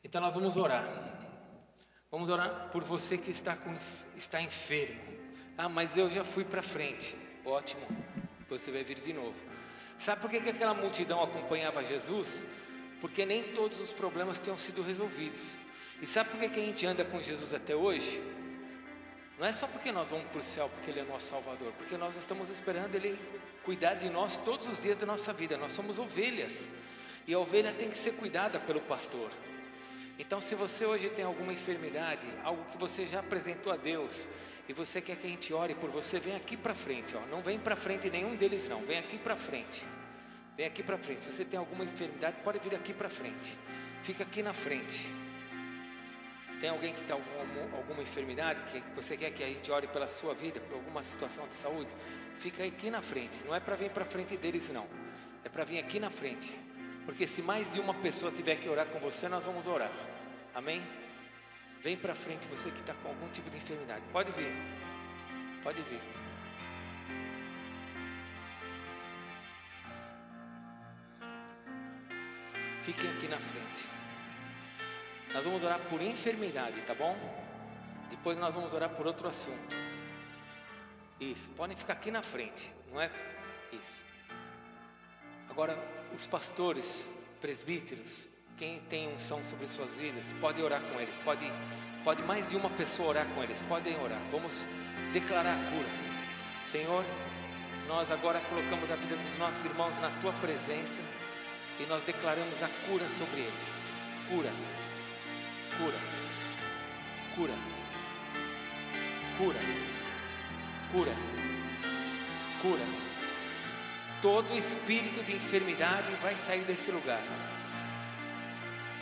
Então nós vamos orar. Vamos orar por você que está enfermo. Ah, mas eu já fui para frente. Ótimo, você vai vir de novo. Sabe por que aquela multidão acompanhava Jesus? Porque nem todos os problemas tinham sido resolvidos. E sabe por que a gente anda com Jesus até hoje? Não é só porque nós vamos para o céu, porque Ele é nosso Salvador. Porque nós estamos esperando Ele cuidar de nós todos os dias da nossa vida. Nós somos ovelhas. E a ovelha tem que ser cuidada pelo pastor. Então, se você hoje tem alguma enfermidade, algo que você já apresentou a Deus, e você quer que a gente ore por você, vem aqui para frente, ó. Não vem para frente nenhum deles não, vem aqui para frente. Vem aqui para frente. Se você tem alguma enfermidade, pode vir aqui para frente. Fica aqui na frente. Tem alguém que está com alguma enfermidade, que você quer que a gente ore pela sua vida, por alguma situação de saúde? Fica aqui na frente. Não é para vir para frente deles não, é para vir aqui na frente. Porque se mais de uma pessoa tiver que orar com você, nós vamos orar. Amém? Vem para frente você que está com algum tipo de enfermidade. Pode vir. Pode vir. Fiquem aqui na frente. Nós vamos orar por enfermidade, tá bom? Depois nós vamos orar por outro assunto. Isso, podem ficar aqui na frente, não é? Isso. Agora, os pastores, presbíteros, quem tem unção sobre suas vidas, pode orar com eles. Pode mais de uma pessoa orar com eles. Podem orar. Vamos declarar a cura. Senhor, nós agora colocamos a vida dos nossos irmãos na Tua presença e nós declaramos a cura sobre eles. Cura. Cura, cura, cura, cura, cura. Todo espírito de enfermidade vai sair desse lugar.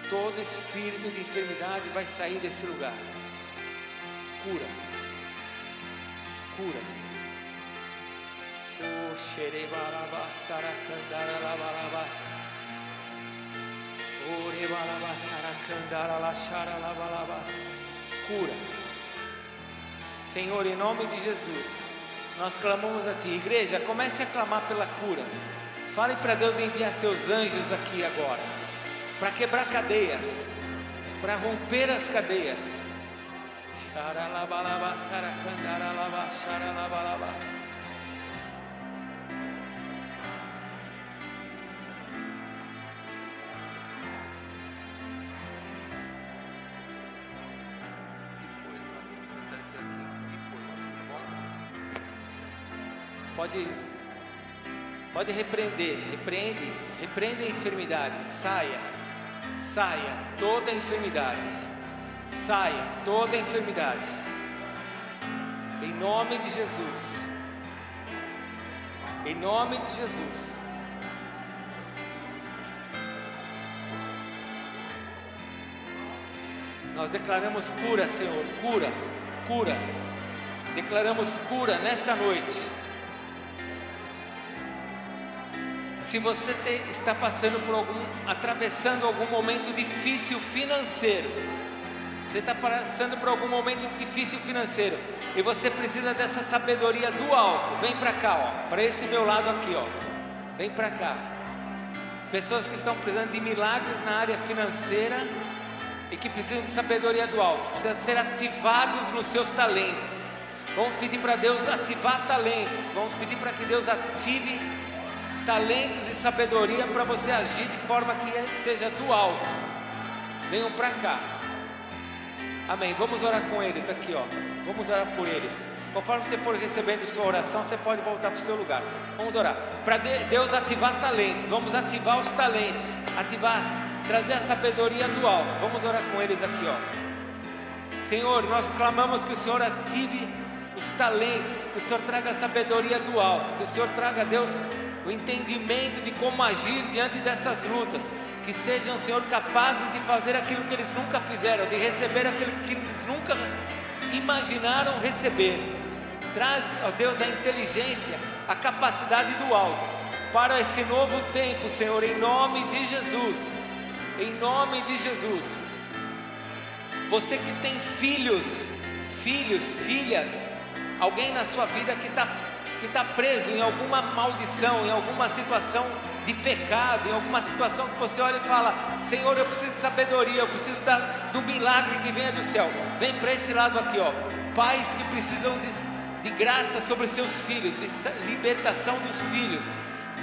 Todo espírito de enfermidade vai sair desse lugar. Cura, cura. O xerebarabasaracandaralabalabas. Cura. Senhor, em nome de Jesus, nós clamamos a Ti. Igreja, comece a clamar pela cura. Fale para Deus enviar seus anjos aqui agora, para quebrar cadeias, para romper as cadeias. Pode repreender, repreende a enfermidade, saia toda a enfermidade, saia toda a enfermidade, em nome de Jesus, em nome de Jesus. Nós declaramos cura, Senhor, cura, declaramos cura nesta noite. Se você está atravessando algum momento difícil financeiro, você está passando por algum momento difícil financeiro, e você precisa dessa sabedoria do alto, vem para cá, ó, para esse meu lado aqui, ó, vem para cá. Pessoas que estão precisando de milagres na área financeira e que precisam de sabedoria do alto, precisam ser ativados nos seus talentos. Vamos pedir para Deus ativar talentos, vamos pedir para que Deus ative talentos e sabedoria para você agir de forma que seja do alto. Venham para cá. Amém. Vamos orar com eles aqui, ó. Vamos orar por eles. Conforme você for recebendo sua oração, você pode voltar para o seu lugar. Vamos orar. Para Deus ativar talentos. Vamos ativar os talentos. Trazer a sabedoria do alto. Vamos orar com eles aqui, ó. Senhor, nós clamamos que o Senhor ative os talentos, que o Senhor traga a sabedoria do alto, que o Senhor traga, Deus, o entendimento de como agir diante dessas lutas, que sejam, Senhor, capazes de fazer aquilo que eles nunca fizeram, de receber aquilo que eles nunca imaginaram receber. Traz, ó Deus, a inteligência, a capacidade do alto para esse novo tempo, Senhor, em nome de Jesus. Em nome de Jesus. Você que tem filhos, filhas, alguém na sua vida que está preso em alguma maldição, em alguma situação de pecado, em alguma situação que você olha e fala: Senhor, eu preciso de sabedoria, eu preciso do milagre que venha do céu. Vem para esse lado aqui, ó. Pais que precisam de graça sobre seus filhos, de libertação dos filhos,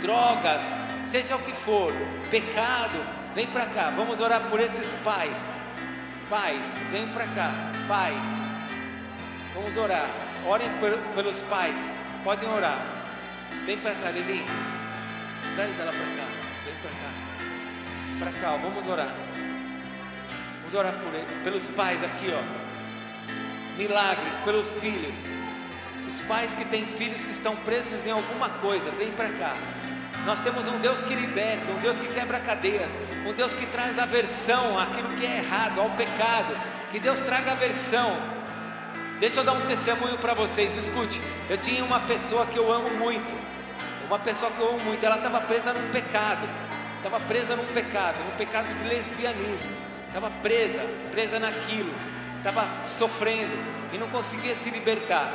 drogas, seja o que for, pecado, vem para cá. Vamos orar por esses pais. Pais, vem para cá. Pais, vamos orar. Orem pelos pais. Podem orar. Vem para cá, Lili. Traz ela para cá. Vem para cá. Para cá, ó. Vamos orar. Vamos orar pelos pais aqui, ó. Milagres pelos filhos. Os pais que têm filhos que estão presos em alguma coisa, vem para cá. Nós temos um Deus que liberta, um Deus que quebra cadeias, um Deus que traz aversão àquilo que é errado, ao pecado. Que Deus traga aversão. Deixa eu dar um testemunho para vocês, escute. Eu tinha uma pessoa que eu amo muito, ela estava presa num pecado, num pecado de lesbianismo, estava presa naquilo, estava sofrendo e não conseguia se libertar.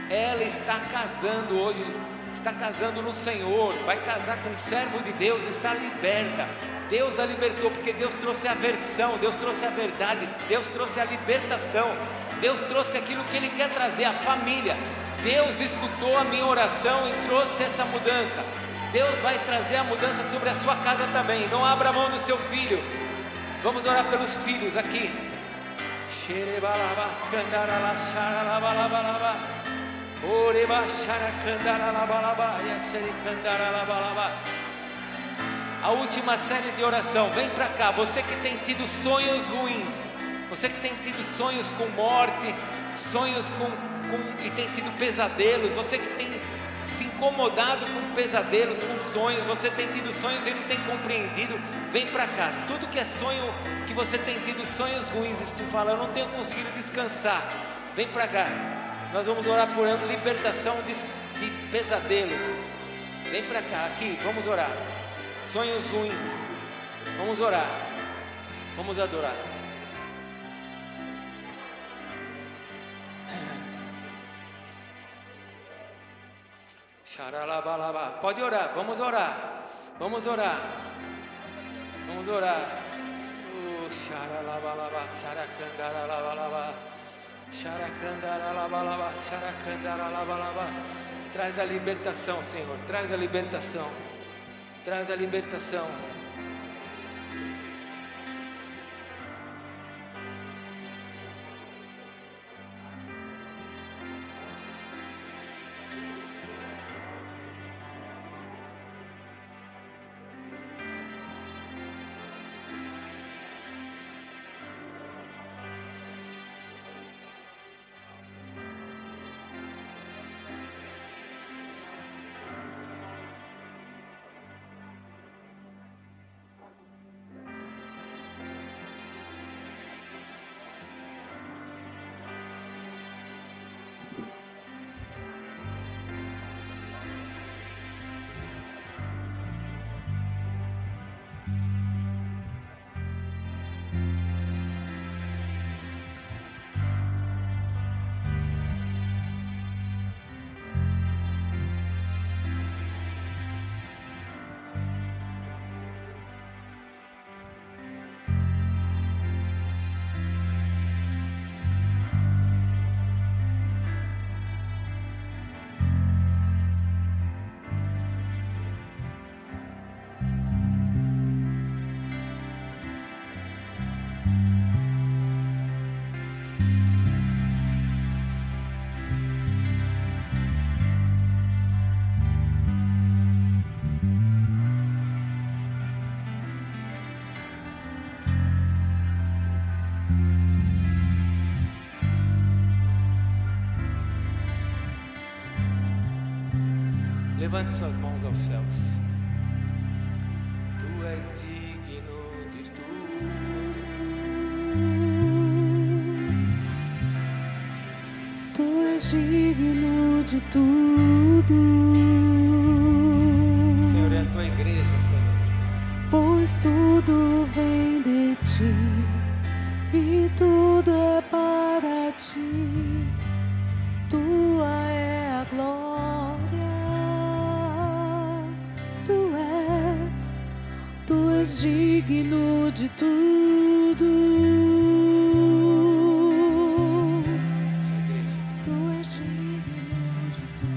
Ela está casando hoje, está casando no Senhor, vai casar com um servo de Deus, está liberta. Deus a libertou, porque Deus trouxe a versão, Deus trouxe a verdade, Deus trouxe a libertação, Deus trouxe aquilo que Ele quer trazer, a família. Deus escutou a minha oração e trouxe essa mudança. Deus vai trazer a mudança sobre a sua casa também. Não abra a mão do seu filho. Vamos orar pelos filhos aqui. A última série de oração, vem para cá. Você que tem tido sonhos ruins, você que tem tido sonhos com morte, sonhos e tem tido pesadelos, você que tem se incomodado com pesadelos, com sonhos, você tem tido sonhos e não tem compreendido, vem para cá. Tudo que é sonho, que você tem tido sonhos ruins, e se fala, eu não tenho conseguido descansar, vem para cá. Nós vamos orar por libertação de pesadelos. Vem para cá, aqui, vamos orar. Sonhos ruins, vamos orar, vamos adorar. Xaralabalaba. Pode orar, vamos orar, vamos orar, vamos orar. Xaralabalaba, xaracandaralabalaba, xaracandaralabalaba, xaracandaralabalaba. Traz a libertação, Senhor, traz a libertação. Traz a libertação. Levante suas mãos aos céus. Tu és digno de tudo. Tu és digno de tudo. Senhor, é a tua igreja, Senhor. Pois tudo vem de ti e tudo é para ti. Tua é a glória. Tu és digno de tudo. Sua igreja. Tu és digno de tudo.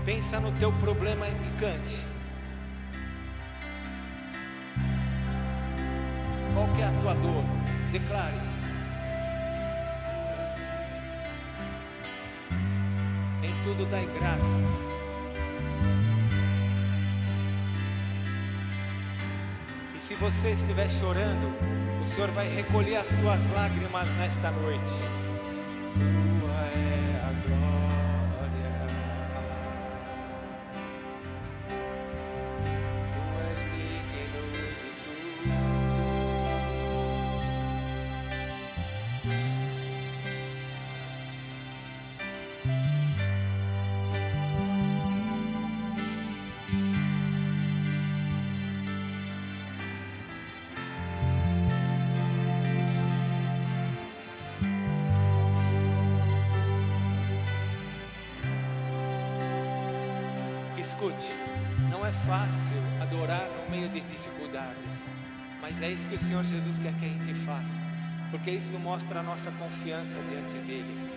Pensa no teu problema e cante. Qual que é a tua dor? Declare. Em tudo dai graças. E se você estiver chorando, o Senhor vai recolher as tuas lágrimas nesta noite. Tua é a glória. Tu és digno de tudo. Escute, não é fácil adorar no meio de dificuldades, mas é isso que o Senhor Jesus quer que a gente faça, porque isso mostra a nossa confiança diante dEle.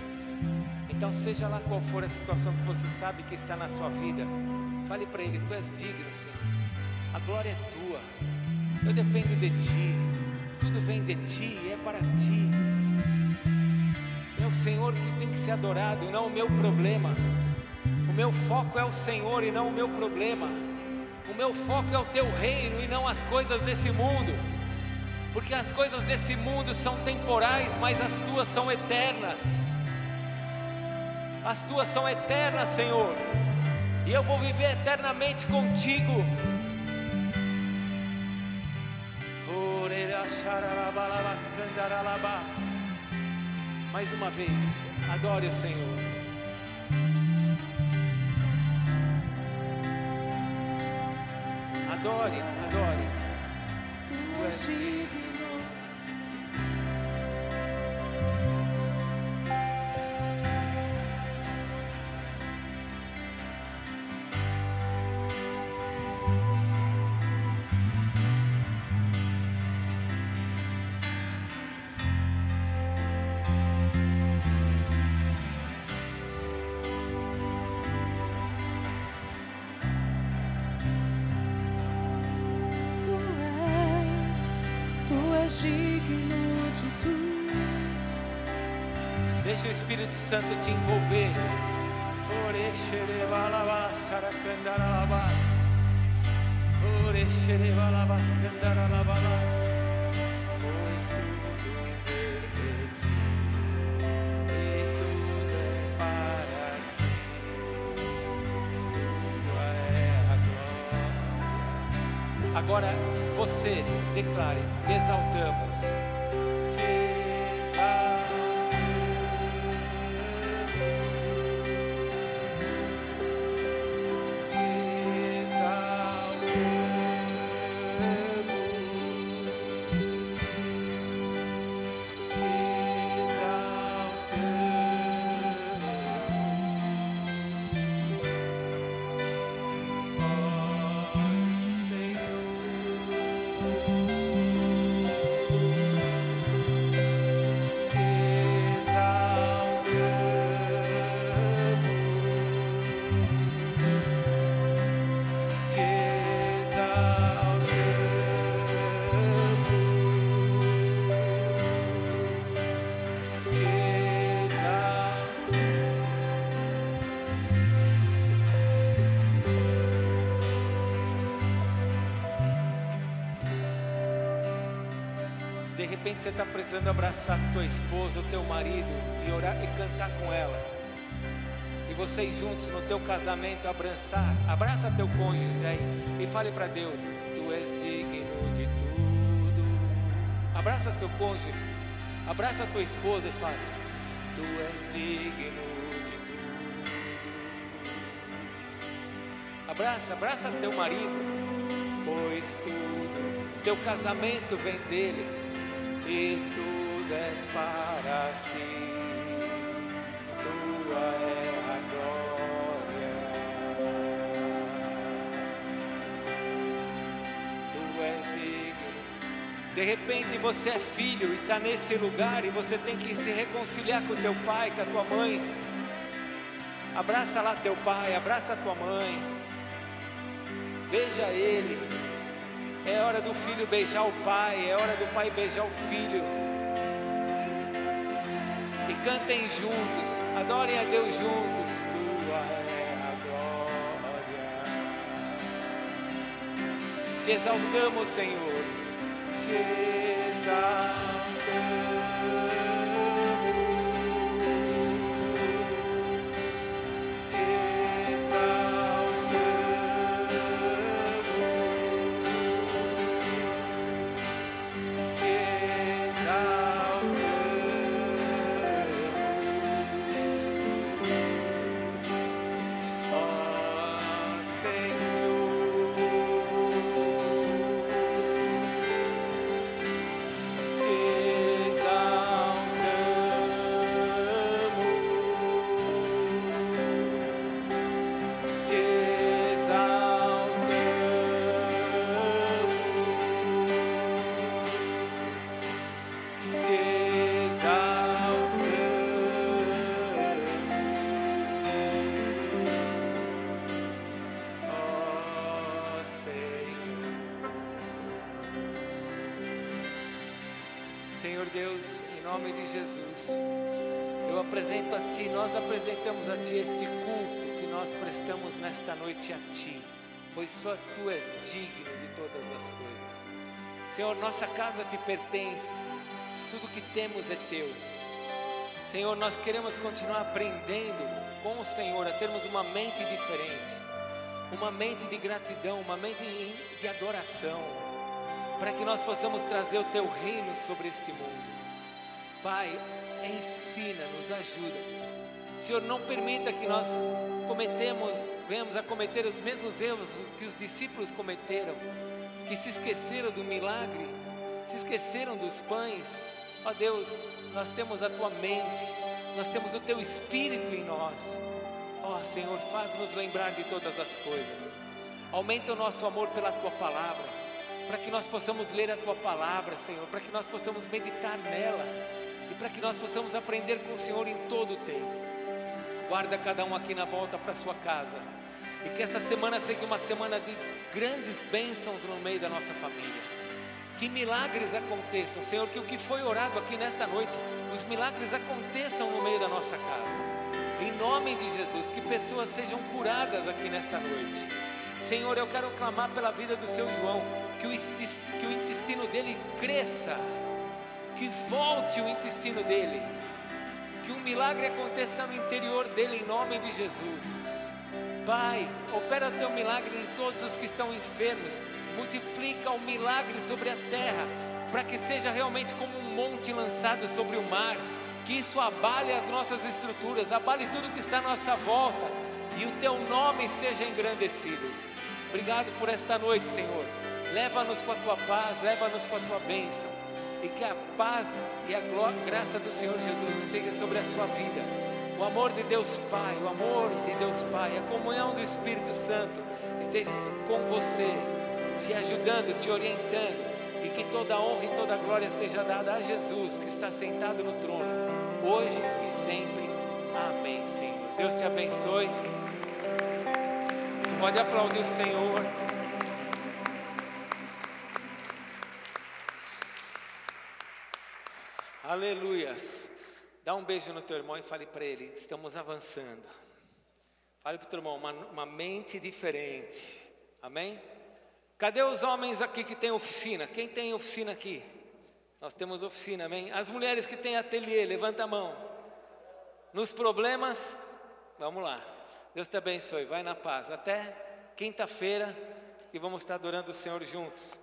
Então, seja lá qual for a situação que você sabe que está na sua vida, fale para Ele: Tu és digno, Senhor, a glória é Tua, eu dependo de Ti, tudo vem de Ti e é para Ti. É o Senhor que tem que ser adorado e não o meu problema. O meu foco é o Senhor e não o meu problema. O meu foco é o Teu reino e não as coisas desse mundo. Porque as coisas desse mundo são temporais, mas as Tuas são eternas. As Tuas são eternas, Senhor. E eu vou viver eternamente contigo. Mais uma vez, adore o Senhor. Adore, adore. Tu és digno. Digno de tudo. Deixa o Espírito Santo te envolver. Pois tudo vem de ti e tudo é para ti. Tua é a glória. Agora você declare: Te exaltamos. repente você está precisando abraçar tua esposa, o teu marido e orar e cantar com ela. E vocês juntos no teu casamento abraça teu cônjuge aí e fale para Deus: Tu és digno de tudo. Abraça seu cônjuge, abraça tua esposa e fale: Tu és digno de tudo. Abraça teu marido, pois tudo, teu casamento vem dele e tudo és para ti. Tua é a glória, tu és digno. De repente você é filho e está nesse lugar e você tem que se reconciliar com teu pai, com a tua mãe. Abraça lá teu pai, abraça a tua mãe, beija ele. É hora do filho beijar o pai, é hora do pai beijar o filho. E cantem juntos, adorem a Deus juntos. Tua é a glória. Te exaltamos, Senhor, te exaltamos. Senhor Deus, em nome de Jesus, eu apresento a Ti, nós apresentamos a Ti este culto que nós prestamos nesta noite a Ti, pois só Tu és digno de todas as coisas. Senhor, nossa casa Te pertence, tudo que temos é Teu. Senhor, nós queremos continuar aprendendo com o Senhor, a termos uma mente diferente, uma mente de gratidão, uma mente de adoração, para que nós possamos trazer o Teu reino sobre este mundo. Pai, ensina-nos, ajuda-nos. Senhor, não permita que nós venhamos a cometer os mesmos erros que os discípulos cometeram, que se esqueceram do milagre, se esqueceram dos pães. Ó Deus, nós temos a Tua mente, nós temos o Teu Espírito em nós. Ó Senhor, faz-nos lembrar de todas as coisas. Aumenta o nosso amor pela Tua palavra, para que nós possamos ler a Tua palavra, Senhor, para que nós possamos meditar nela e para que nós possamos aprender com o Senhor em todo o tempo. Guarda cada um aqui na volta para a sua casa e que essa semana seja uma semana de grandes bênçãos no meio da nossa família. Que milagres aconteçam, Senhor, que o que foi orado aqui nesta noite, os milagres aconteçam no meio da nossa casa. Em nome de Jesus, que pessoas sejam curadas aqui nesta noite. Senhor, eu quero clamar pela vida do seu João, que o intestino dele cresça, que volte o intestino dele, que um milagre aconteça no interior dele, em nome de Jesus. Pai, opera teu milagre em todos os que estão enfermos, multiplica o milagre sobre a terra, para que seja realmente como um monte lançado sobre o mar, que isso abale as nossas estruturas, abale tudo que está à nossa volta, e o teu nome seja engrandecido. Obrigado por esta noite, Senhor. Leva-nos com a Tua paz, leva-nos com a Tua bênção, e que a paz e a graça do Senhor Jesus esteja sobre a sua vida. O amor de Deus Pai, o amor de Deus Pai, a comunhão do Espírito Santo esteja com você, te ajudando, te orientando, e que toda a honra e toda a glória seja dada a Jesus, que está sentado no trono, hoje e sempre. Amém, Senhor. Deus te abençoe. Pode aplaudir o Senhor. Aleluias. Dá um beijo no teu irmão e fale para ele: estamos avançando. Fale para o teu irmão, uma mente diferente. Amém? Cadê os homens aqui que tem oficina? Quem tem oficina aqui? Nós temos oficina, amém? As mulheres que têm ateliê, levanta a mão. Nos problemas, vamos lá. Deus te abençoe, vai na paz. Até quinta-feira, que vamos estar adorando o Senhor juntos.